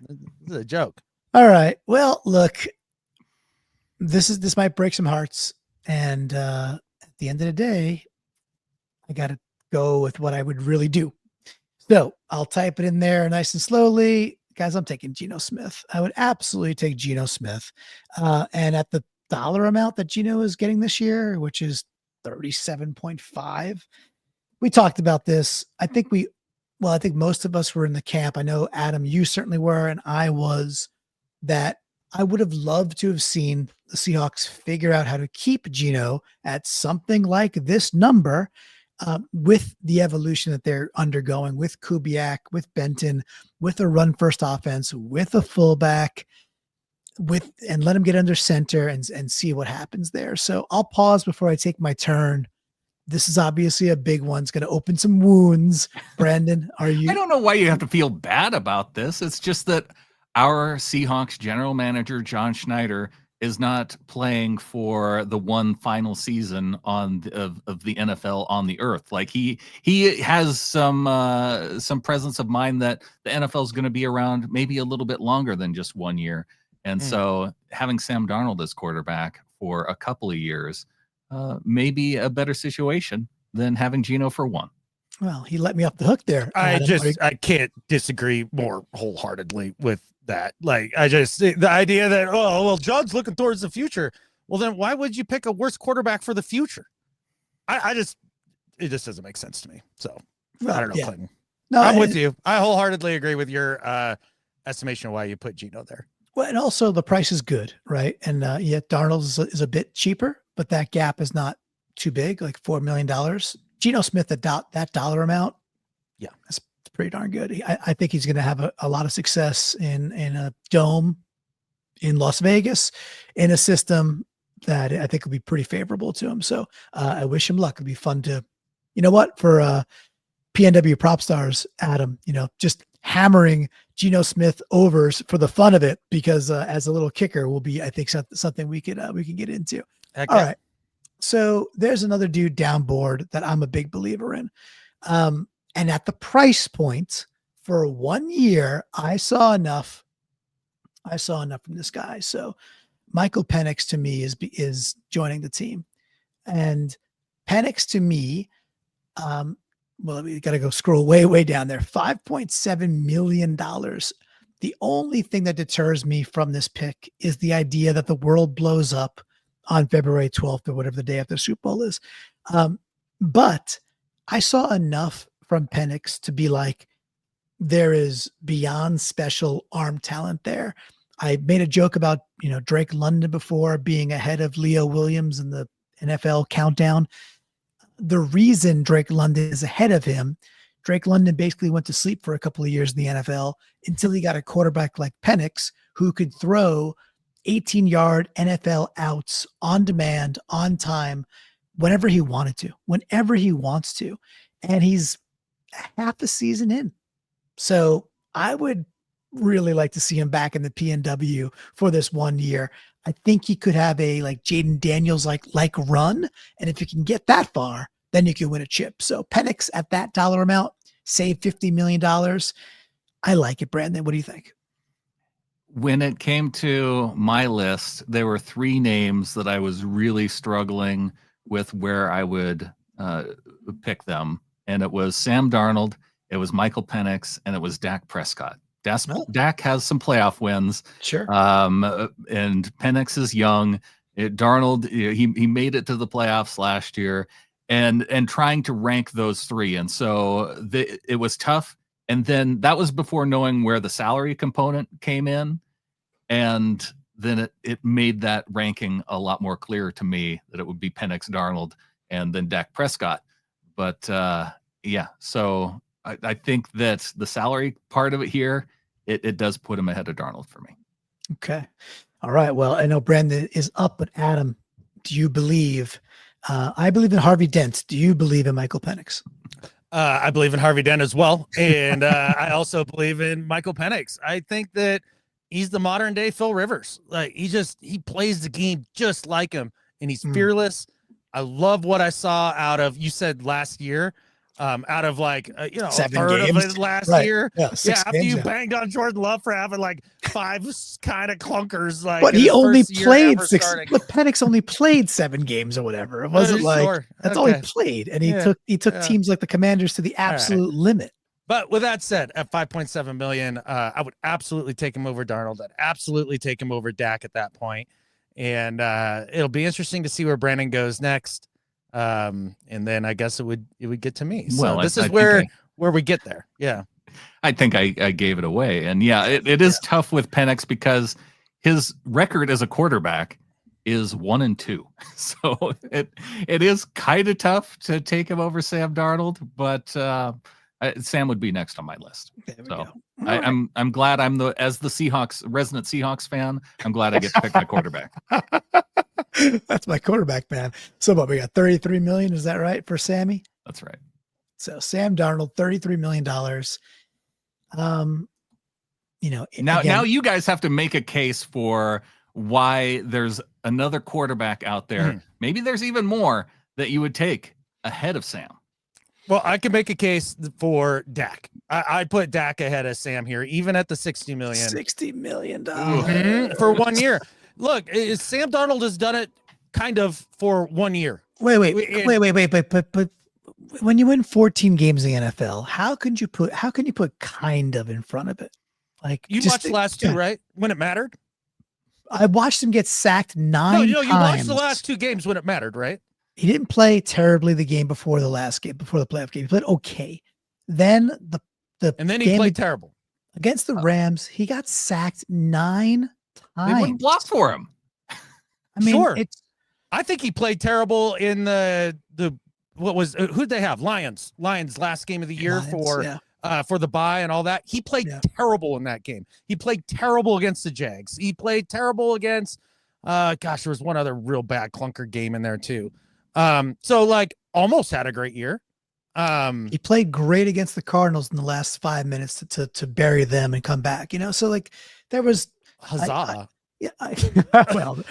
is a joke. All right. Well, look, this might break some hearts. And at the end of the day, I got to go with what I would really do. So I'll type it in there nice and slowly. Guys, I'm taking Gino Smith. I would absolutely take Gino Smith. And at the dollar amount that Gino is getting this year, which is 37.5, we talked about this. I think most of us were in the camp. I know, Adam, you certainly were, and I was, that I would have loved to have seen the Seahawks figure out how to keep Gino at something like this number, with the evolution that they're undergoing with Kubiak, with Benton, with a run first offense, with a fullback, and let him get under center and see what happens there. So I'll pause before I take my turn. This is obviously a big one. It's going to open some wounds. Brandon, are you? I don't know why you have to feel bad about this. It's just that our Seahawks general manager, John Schneider, is not playing for the one final season of the NFL on the earth. Like he has some presence of mind that the NFL is going to be around maybe a little bit longer than just 1 year. And so having Sam Darnold as quarterback for a couple of years may be a better situation than having Gino for one. Well, he let me off the hook there. Adam. I can't disagree more wholeheartedly with that. Like, the idea that, oh, well, John's looking towards the future. Well, then why would you pick a worse quarterback for the future? It just doesn't make sense to me. So I don't know, Clinton. No, I'm with you. I wholeheartedly agree with your estimation of why you put Gino there. Well, and also the price is good, right? And yet Darnold is a bit cheaper, but that gap is not too big, like $4 million. Gino Smith, that dollar amount, yeah, that's pretty darn good. I think he's going to have a lot of success in a dome in Las Vegas, in a system that I think will be pretty favorable to him. So I wish him luck. It'd be fun to, you know what, for PNW Prop Stars, Adam, just hammering Gino Smith overs for the fun of it, because as a little kicker will be, I think, something we can get into. Okay. All right. So there's another dude down board that I'm a big believer in. And at the price point for 1 year, I saw enough from this guy. So Michael Penix to me is joining the team, and Penix to me, well, we got to go scroll way down there. $5.7 million. The only thing that deters me from this pick is the idea that the world blows up on February 12th or whatever the day after the Super Bowl is. But I saw enough from Penix to be like, there is beyond special arm talent there. I made a joke about, Drake London before being ahead of Leo Williams in the NFL countdown. The reason Drake London is ahead of him, Drake London basically went to sleep for a couple of years in the NFL until he got a quarterback like Penix, who could throw 18-yard NFL outs on demand, on time, whenever he wants to. And he's half a season in. So I would really like to see him back in the PNW for this 1 year. I think he could have a like Jaden Daniels like run. And if you can get that far, then you can win a chip. So Penix at that dollar amount, save $50 million. I like it, Brandon. What do you think? When it came to my list, there were three names that I was really struggling with where I would pick them. And it was Sam Darnold, it was Michael Penix, and it was Dak Prescott. Dak has some playoff wins. Sure. And Penix is young. Darnold, he made it to the playoffs last year, and trying to rank those three. And so it was tough. And then that was before knowing where the salary component came in. And then it made that ranking a lot more clear to me that it would be Penix, Darnold, and then Dak Prescott. But so I think that the salary part of it here, it does put him ahead of Darnold for me. Okay. All right. Well, I know Brandon is up, but Adam, do you believe? I believe in Harvey Dent. Do you believe in Michael Penix? I believe in Harvey Dent as well. And I also believe in Michael Penix. I think that he's the modern day Phil Rivers. Like he plays the game just like him, and he's fearless. I love what I saw out of, you said last year, out of like, 7 a third games. of it last Right. year. Yeah, after you banged on Jordan Love for having like 5 kind of clunkers. Like, but he only played 6. Starting. But Penix only played 7 games or whatever. It wasn't that's all he played. And he took teams like the Commanders to the absolute limit. But with that said, at $5.7 million, I would absolutely take him over Darnold. I'd absolutely take him over Dak at that point. And it'll be interesting to see where Brandon goes next. And then I guess it would get to me. So well, this is where we get there. Yeah. I think I gave it away. And it is tough with Penix because his record as a quarterback is 1-2. So it is kind of tough to take him over Sam Darnold, but Sam would be next on my list. So I'm glad as the resident Seahawks fan, I'm glad I get to pick my quarterback. That's my quarterback, man. So what, we got $33 million, is that right, for Sammy? That's right. So Sam Darnold, $33 million. Now you guys have to make a case for why there's another quarterback out there. Maybe there's even more that you would take ahead of Sam. Well, I can make a case for Dak. I'd put Dak ahead of Sam here, even at the $60 million. $60 million for 1 year. Look, Sam Darnold has done it kind of for 1 year. Wait. But when you win 14 games in the NFL, how can you put kind of in front of it? Like you watched the last two, right? When it mattered. I watched him get sacked 9 times. No, you watched the last 2 games when it mattered, right? He didn't play terribly the game before the last game, before the playoff game. He played okay. Then and then he played terrible against the Rams. He got sacked 9 times. They wouldn't block for him. I mean, sure. I think he played terrible in the who'd they have? Lions last game of the year for the bye and all that. He played terrible in that game. He played terrible against the Jags. He played terrible against there was one other real bad clunker game in there too. So like almost had a great year. He played great against the Cardinals in the last 5 minutes to bury them and come back, so like there was huzzah. Well,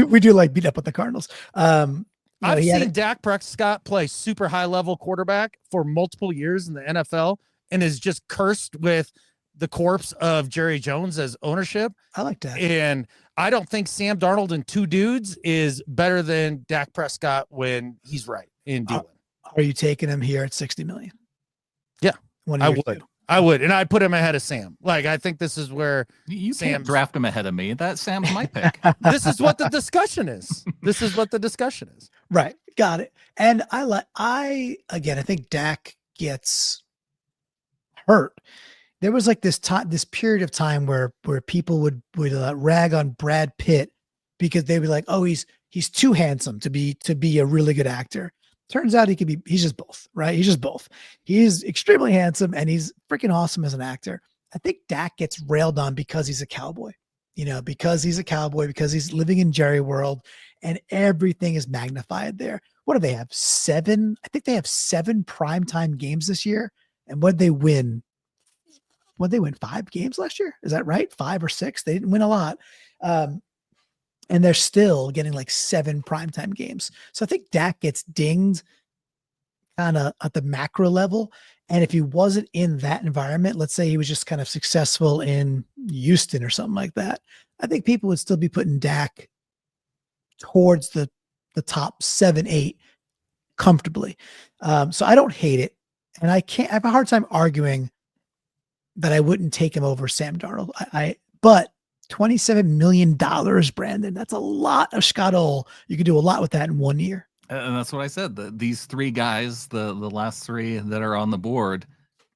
we do like beat up with the Cardinals. I've seen Dak Prescott play super high level quarterback for multiple years in the NFL and is just cursed with the corpse of Jerry Jones as ownership. I like that. And I don't think Sam Darnold and 2 dudes is better than Dak Prescott when he's right in dealing. Are you taking him here at $60 million? Yeah, I would. And I'd put him ahead of Sam. Like, I think this is where you can't draft him ahead of me. That Sam's my pick. This is what the discussion is. Right. Got it. And I think Dak gets hurt. There was like this period of time where people would rag on Brad Pitt because they were like, oh, he's too handsome to be a really good actor. Turns out he's just both, right? He's just both. He's extremely handsome and he's freaking awesome as an actor. I think Dak gets railed on because he's a cowboy, because he's living in Jerry world and everything is magnified there. What do they have? 7? I think they have 7 primetime games this year. And what did they win? 5 games last year? Is that right? 5 or 6? They didn't win a lot. And they're still getting like 7 primetime games. So I think Dak gets dinged kind of at the macro level. And if he wasn't in that environment, let's say he was just kind of successful in Houston or something like that, I think people would still be putting Dak towards the top 7, 8 comfortably. So I don't hate it. And I have a hard time arguing that I wouldn't take him over Sam Darnold. But $27 million, Brandon. That's a lot of Scott-O. You could do a lot with that in 1 year. And that's what I said. These 3 guys, the last 3 that are on the board,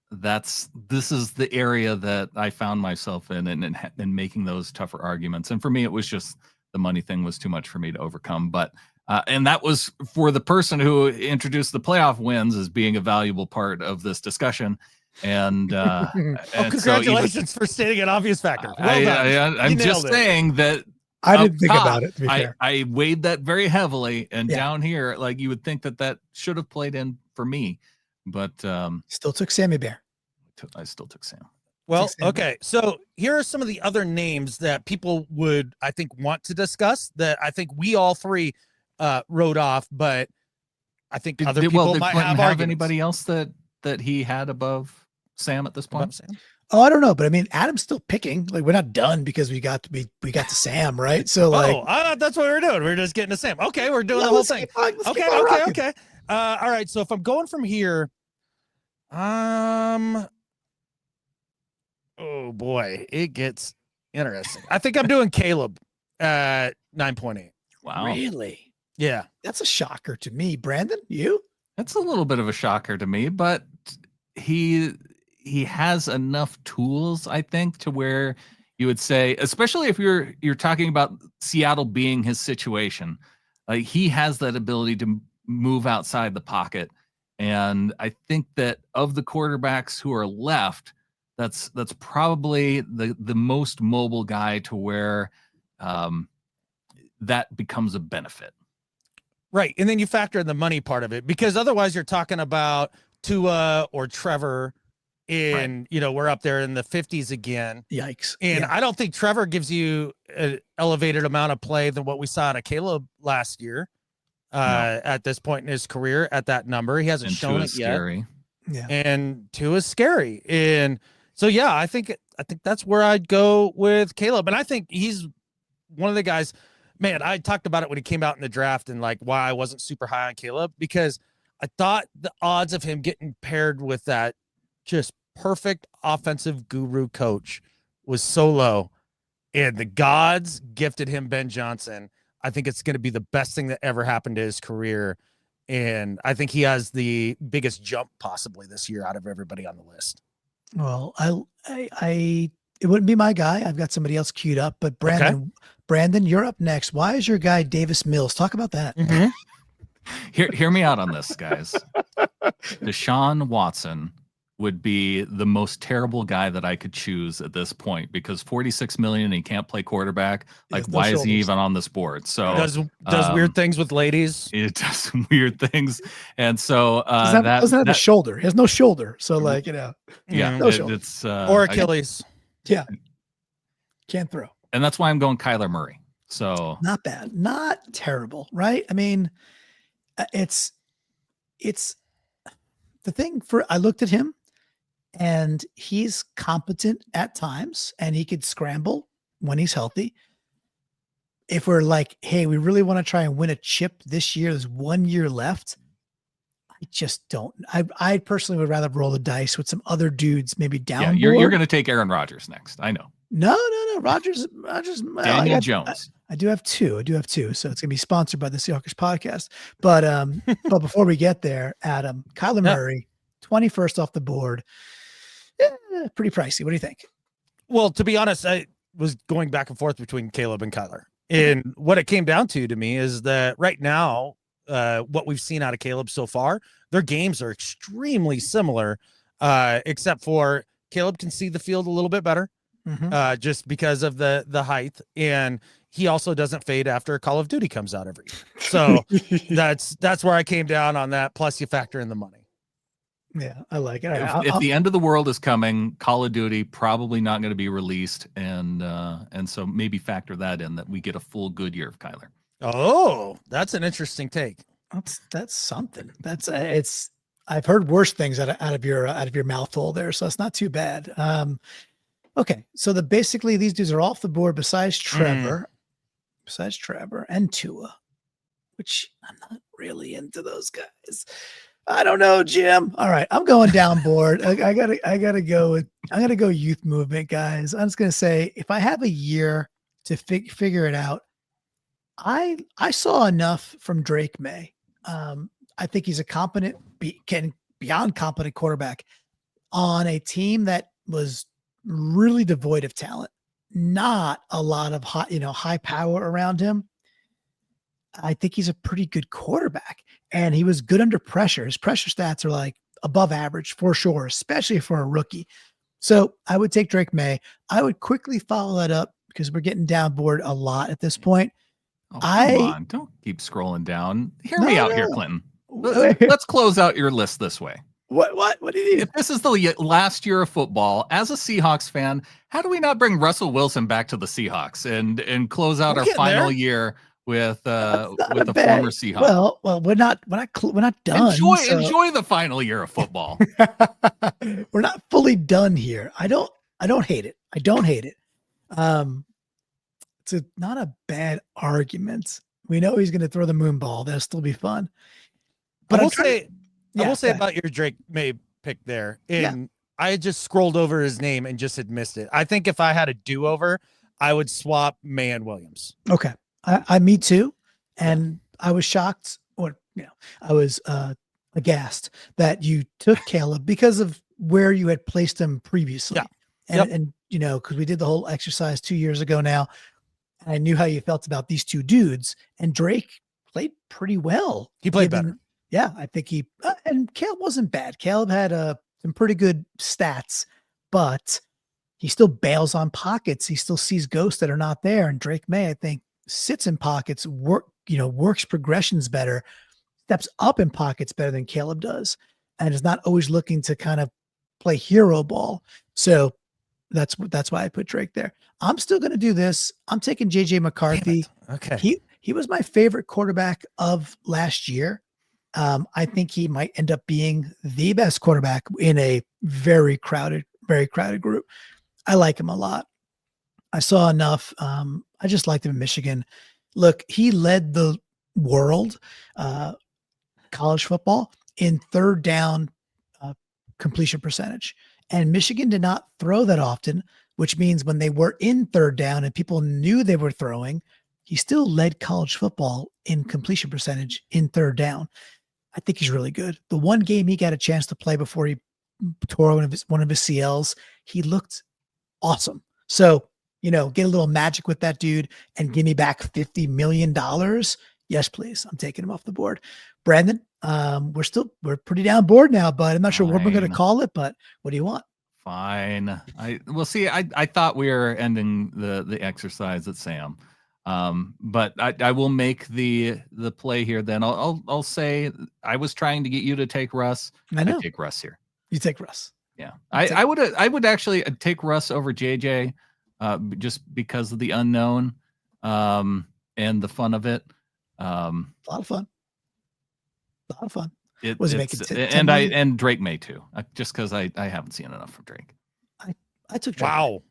this is the area that I found myself in making those tougher arguments. And for me, it was just the money thing was too much for me to overcome. But and that was for the person who introduced the playoff wins as being a valuable part of this discussion. And congratulations for stating an obvious factor. Well I'm just saying that I didn't think about it. To be fair. I weighed that very heavily, and down here, like you would think that should have played in for me, but still took Sammy Bear. I still took Sam. Well, okay. So here are some of the other names that people would, I think, want to discuss that I think we all 3 wrote off, but I think other people might have anybody else that he had above Sam at this point? Oh, I don't know, but I mean, Adam's still picking. Like, we're not done because we got to Sam, right? So, like, I thought that's what we were doing. We're just getting to Sam. Okay, we're doing the whole thing. Okay. All right. So if I'm going from here, oh boy, it gets interesting. I think I'm doing Caleb at 9.8. Wow, really? Yeah, that's a shocker to me. Brandon, you? That's a little bit of a shocker to me, but he has enough tools, I think, to where you would say, especially if you're talking about Seattle being his situation, like he has that ability to move outside the pocket. And I think that of the quarterbacks who are left, that's probably the most mobile guy to where that becomes a benefit. Right. And then you factor in the money part of it, because otherwise you're talking about Tua or Trevor and we're up there in the 50s again. Yikes. And I don't think Trevor gives you an elevated amount of play than what we saw out of Caleb last year. At this point in his career, at that number, he hasn't shown it yet. Scary. Yeah. And 2 is scary. And so, I think that's where I'd go with Caleb. And I think he's one of the guys, man, I talked about it when he came out in the draft and like why I wasn't super high on Caleb, because I thought the odds of him getting paired with that just perfect offensive guru coach was so low, and the gods gifted him Ben Johnson. I think it's going to be the best thing that ever happened to his career. And I think he has the biggest jump possibly this year out of everybody on the list. Well, I it wouldn't be my guy. I've got somebody else queued up, but Brandon, you're up next. Why is your guy Davis Mills? Talk about that. Mm-hmm. Hear me out on this, guys. Deshaun Watson would be the most terrible guy that I could choose at this point, because $46 million and he can't play quarterback. Like, why is he even on this board? So does weird things with ladies. It does some weird things, and so doesn't have a shoulder. He has no shoulder, so no it's or Achilles. Can't throw, and that's why I'm going Kyler Murray. So not bad, not terrible, right? I mean, it's the thing I looked at him. And he's competent at times, and he could scramble when he's healthy. If we're like, hey, we really want to try and win a chip this year, there's 1 year left, I just don't. I personally would rather roll the dice with some other dudes, maybe down. Yeah, you're going to take Aaron Rodgers next. I know. No. Rodgers. Daniel Jones. I do have two. So it's going to be sponsored by the Seahawks podcast. But but before we get there, Adam, Kyler Murray, 21st off the board. Pretty pricey. What do you think? Well, to be honest, I was going back and forth between Caleb and Kyler. And what it came down to me is that right now, what we've seen out of Caleb so far, their games are extremely similar, except for Caleb can see the field a little bit better, just because of the height. And he also doesn't fade after Call of Duty comes out every year. So that's where I came down on that. Plus you factor in the money. Yeah, I like it. If the end of the world is coming, Call of Duty probably not going to be released, and so maybe factor that in, that we get a full good year of Kyler. Oh, that's an interesting take. That's something. That's I've heard worse things out of your mouthful there, so it's not too bad. Okay, so basically these dudes are off the board besides Trevor and Tua, which I'm not really into those guys. I don't know, Jim. All right, I'm going down board. I gotta go youth movement, guys. I'm just gonna say, if I have a year to figure it out, I saw enough from Drake May. I think he's a competent, beyond competent quarterback on a team that was really devoid of talent. Not a lot of high power around him. I think he's a pretty good quarterback, and he was good under pressure. His pressure stats are like above average for sure, especially for a rookie. So I would take Drake May. I would quickly follow that up, because we're getting down board a lot at this point. Oh, come on. Don't keep scrolling down. Hear me out here, Clinton. Let's close out your list this way. What do you need? If this is the last year of football, as a Seahawks fan, how do we not bring Russell Wilson back to the Seahawks and close out our final year with a former Seahawks? Well, we're not done. Enjoy the final year of football. We're not fully done here. I don't hate it. It's not a bad argument. We know he's going to throw the moon ball. That'll still be fun. But I will say about your Drake May pick there, and I just scrolled over his name and just had missed it. I think if I had a do-over, I would swap May and Williams. Okay. Me too. And I was shocked, I was aghast that you took Caleb because of where you had placed him previously. Yeah. And because we did the whole exercise 2 years ago now, and I knew how you felt about these two dudes, and Drake played pretty well. He played better. Yeah, I think and Caleb wasn't bad. Caleb had some pretty good stats, but he still bails on pockets. He still sees ghosts that are not there. And Drake May, I think, sits in pockets, works progressions better, steps up in pockets better than Caleb does, and is not always looking to kind of play hero ball. So that's why I put Drake there. I'm still going to do this. I'm taking JJ McCarthy. Okay. He was my favorite quarterback of last year. I think he might end up being the best quarterback in a very crowded group. I like him a lot. I saw enough. I just liked him in Michigan. Look, he led the world, college football, in third down completion percentage. And Michigan did not throw that often, which means when they were in third down and people knew they were throwing, he still led college football in completion percentage in third down. I think he's really good. The one game he got a chance to play before he tore one of his CLs, he looked awesome. So, get a little magic with that dude and give me back $50 million. Yes, please. I'm taking him off the board. Brandon, we're pretty down board now, but I'm not sure what we're going to call it, but what do you want? Fine. I thought we were ending the exercise at Sam. But I will make the play here. Then I'll say I was trying to get you to take Russ. I know. I take Russ here. You take Russ. Yeah. I would actually take Russ over JJ, just because of the unknown, and the fun of it. A lot of fun. And Drake may too, just because I haven't seen enough from Drake. I took Drake. Wow.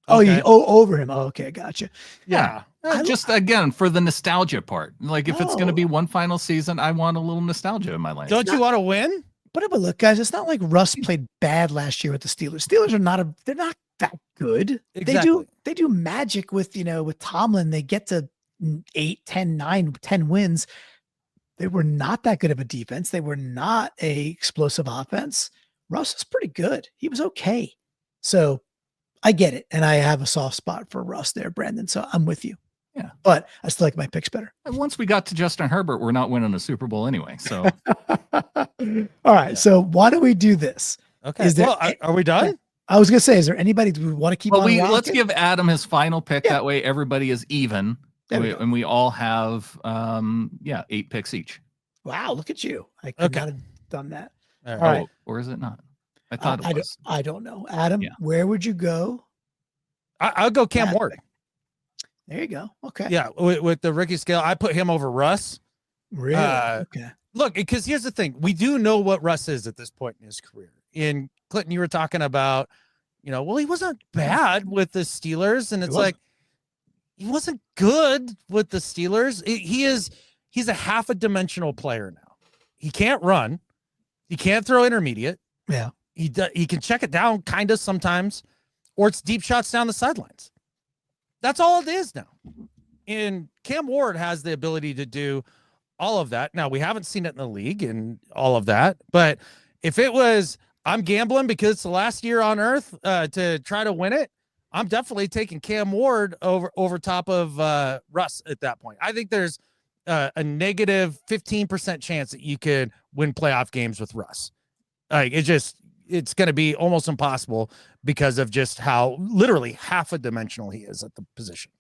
Okay. Over him. Oh, okay, gotcha. Yeah. Just again for the nostalgia part. Like if it's going to be one final season, I want a little nostalgia in my life. Don't you want to win? But look, guys, it's not like Russ played bad last year with the Steelers. Steelers are they're not that good. Exactly. They do magic with Tomlin. They get to 8, 10, 9, 10 wins. They were not that good of a defense. They were not a explosive offense. Russ is pretty good. He was okay. So I get it. And I have a soft spot for Russ there, Brandon. So I'm with you. Yeah. But I still like my picks better. And once we got to Justin Herbert, we're not winning a Super Bowl anyway. So all right. Yeah. So why don't we do this? Okay. Are we done? I was going to say, is there anybody we want to keep on? Let's give Adam his final pick. Yeah. That way everybody is even. And we all have 8 picks each. Wow, look at you. I could not have done that. All right. Or is it not? I thought it was. I don't know. Adam, where would you go? I'll go Cam Ward. There you go. Okay. Yeah, with the rookie scale, I put him over Russ. Really? Okay. Look, because here's the thing. We do know what Russ is at this point in his career. In Clinton, you were talking about, he wasn't bad with the Steelers. And it's like, he wasn't good with the Steelers. He's a half a dimensional player now. He can't run. He can't throw intermediate. Yeah. He can check it down kind of sometimes, or it's deep shots down the sidelines. That's all it is now. And Cam Ward has the ability to do all of that. Now, we haven't seen it in the league and all of that, but if it was, I'm gambling because it's the last year on earth to try to win it, I'm definitely taking Cam Ward over top of Russ at that point. I think there's a negative 15% chance that you could win playoff games with Russ. Like it's going to be almost impossible because of just how literally half a dimensional he is at the position.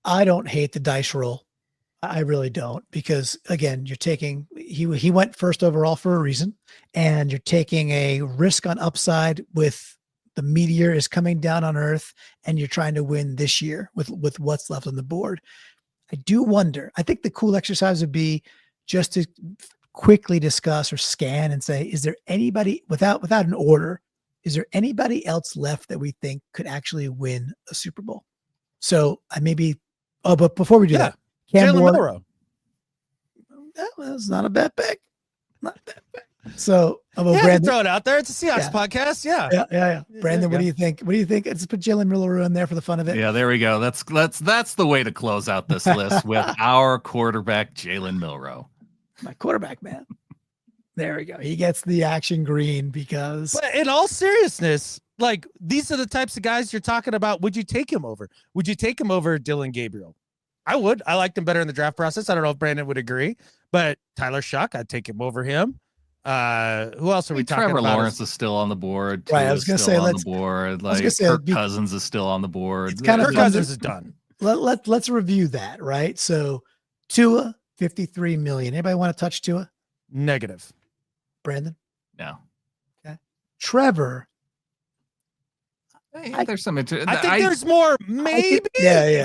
I don't hate the dice roll. I really don't, because again, you're taking, he went first overall for a reason, and you're taking a risk on upside with the meteor is coming down on earth, and you're trying to win this year with what's left on the board. I do wonder, I think the cool exercise would be just to quickly discuss or scan and say, is there anybody without an order, is there anybody else left that we think could actually win a Super Bowl? So but before we do that, Jalen Milrow. That was not a bad pick. Not a bad pick. So Brandon, throw it out there. It's a Seahawks podcast. Yeah. Brandon, what do you think? What do you think? Let's put Jalen Milrow in there for the fun of it. Yeah, there we go. That's the way to close out this list with our quarterback, Jalen Milrow. My quarterback, man. There we go. He gets the action green because. But in all seriousness, like, these are the types of guys you're talking about. Would you take him over? Would you take him over Dylan Gabriel? I would. I liked him better in the draft process. I don't know if Brandon would agree, but Tyler Shuck, I'd take him over him. Who else are we talking Trevor about? Lawrence is still on the board. Right. I was going to say, on the board. Like Kirk Cousins is still on the board. Kirk Cousins is done. Let's review that. Right. So Tua, 53 million. Anybody want to touch Tua? Negative. Brandon? No. Okay. Trevor. There's some. I think there's more maybe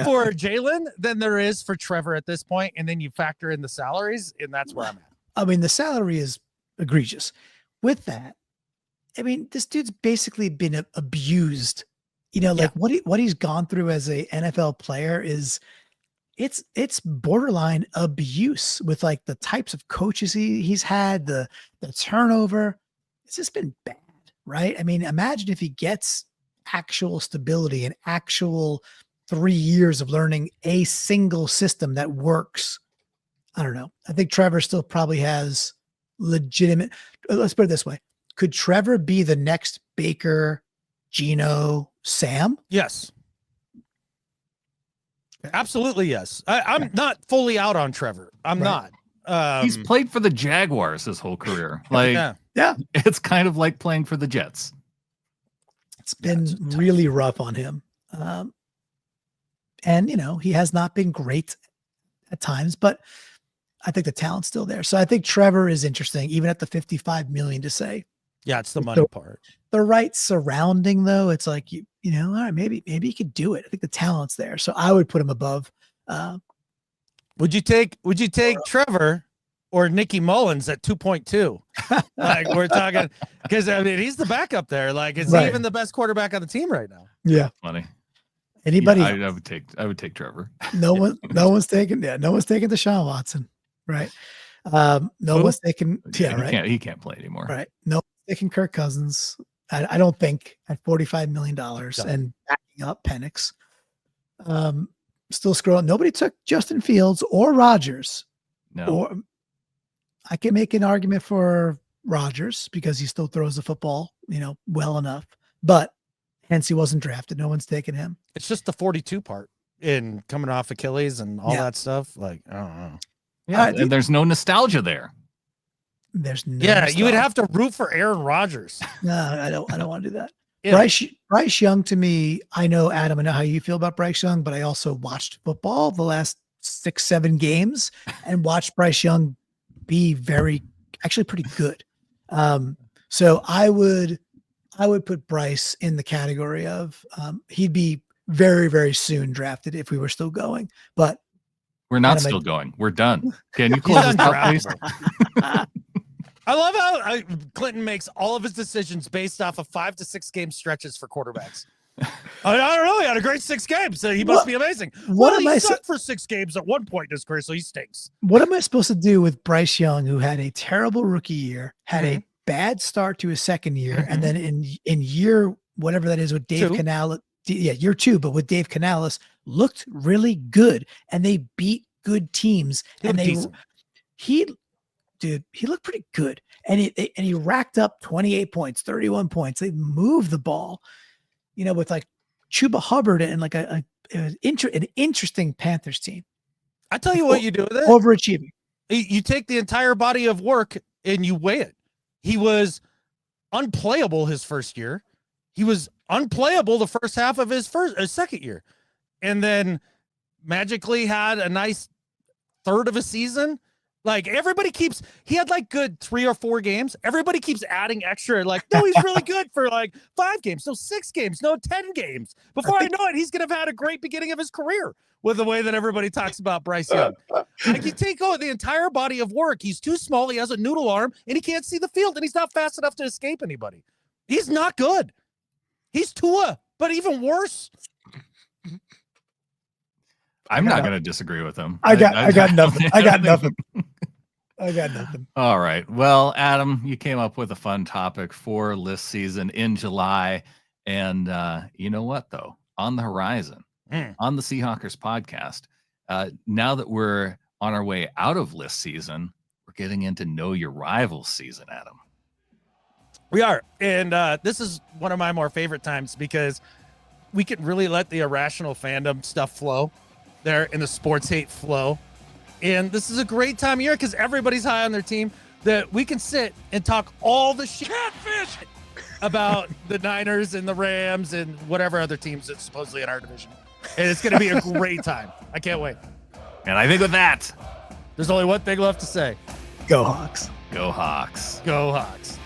for Jalen than there is for Trevor at this point, and then you factor in the salaries, and that's where I'm at. I mean, the salary is egregious. With that, I mean, this dude's basically been abused. Like what he's gone through as a NFL player is it's borderline abuse with like the types of coaches he's had, the turnover. It's just been bad, right? I mean, imagine if he gets actual stability and actual 3 years of learning a single system that works. I don't know. I think Trevor still probably has legitimate. Let's put it this way. Could Trevor be the next Baker, Gino, Sam? Yes. Absolutely. Yes. I'm not fully out on Trevor. I'm not. He's played for the Jaguars his whole career. Like, it's kind of like playing for the Jets. It's been really rough on him. And, he has not been great at times, but I think the talent's still there. So I think Trevor is interesting, even at the $55 million to say. Yeah, it's the money part. The right surrounding, though, it's like, all right, maybe he could do it. I think the talent's there. So I would put him above. Would you take Trevor or Nicky Mullins at 2.2? Like we're talking, because I mean he's the backup there. Like, is he even the best quarterback on the team right now? Yeah, funny. Anybody? I would take Trevor. No one's taking Deshaun Watson, right? No one's taking. Yeah, right. He can't play anymore. Right. No one's taking Kirk Cousins. I don't think at $45 million and backing up Penix. Still scrolling. Nobody took Justin Fields or Rodgers. No. Or I can make an argument for Rodgers because he still throws the football, well enough. But hence he wasn't drafted. No one's taken him. It's just the 42 part in coming off Achilles and all that stuff. Like, I don't know. Yeah, and there's no nostalgia there. There's no nostalgia. You would have to root for Aaron Rodgers. No, I don't want to do that. Yeah. Bryce Young, to me, I know, Adam, I know how you feel about Bryce Young, but I also watched football the last 6-7 games and watched Bryce Young be actually pretty good. So I would put Bryce in the category of he'd be very, very soon drafted if we were still going, but we're not still going. We're done. Can you close this out, please? I love how Clinton makes all of his decisions based off of 5 to 6 game stretches for quarterbacks. I don't know. He had a great 6 games, so he must be amazing. He sucked for 6 games at one point in his career, so he stinks. What am I supposed to do with Bryce Young, who had a terrible rookie year, had a bad start to his second year, and then in year whatever that is with Dave Canales, year 2, but with Dave Canales, looked really good, and they beat good teams, he looked pretty good, and he racked up 28 points, 31 points. They moved the ball, with like Chuba Hubbard and like an interesting Panthers team. I tell you what you do with it. Overachieving. You take the entire body of work and you weigh it. He was unplayable his first year. He was unplayable the first half of his second year, and then magically had a nice third of a season. Like he had like good 3 or 4 games. Everybody keeps adding extra. Like, no, he's really good for like 5 games, no 6 games, no 10 games. Before I know it, he's going to have had a great beginning of his career with the way that everybody talks about Bryce Young. Like, you take the entire body of work. He's too small. He has a noodle arm and he can't see the field and he's not fast enough to escape anybody. He's not good. He's Tua, but even worse. I'm not going to disagree with him. I got nothing. I got nothing. I got nothing. All right. Well, Adam, you came up with a fun topic for list season in July. And you know what, though? On the horizon, on the Seahawkers podcast, now that we're on our way out of list season, we're getting into Know Your Rivals season, Adam. We are. And this is one of my more favorite times because we can really let the irrational fandom stuff flow there in the sports hate flow. And this is a great time of year because everybody's high on their team that we can sit and talk all the shit about the Niners and the Rams and whatever other teams that's supposedly in our division. And it's going to be a great time. I can't wait. And I think with that, there's only one thing left to say. Go Hawks. Go Hawks. Go Hawks.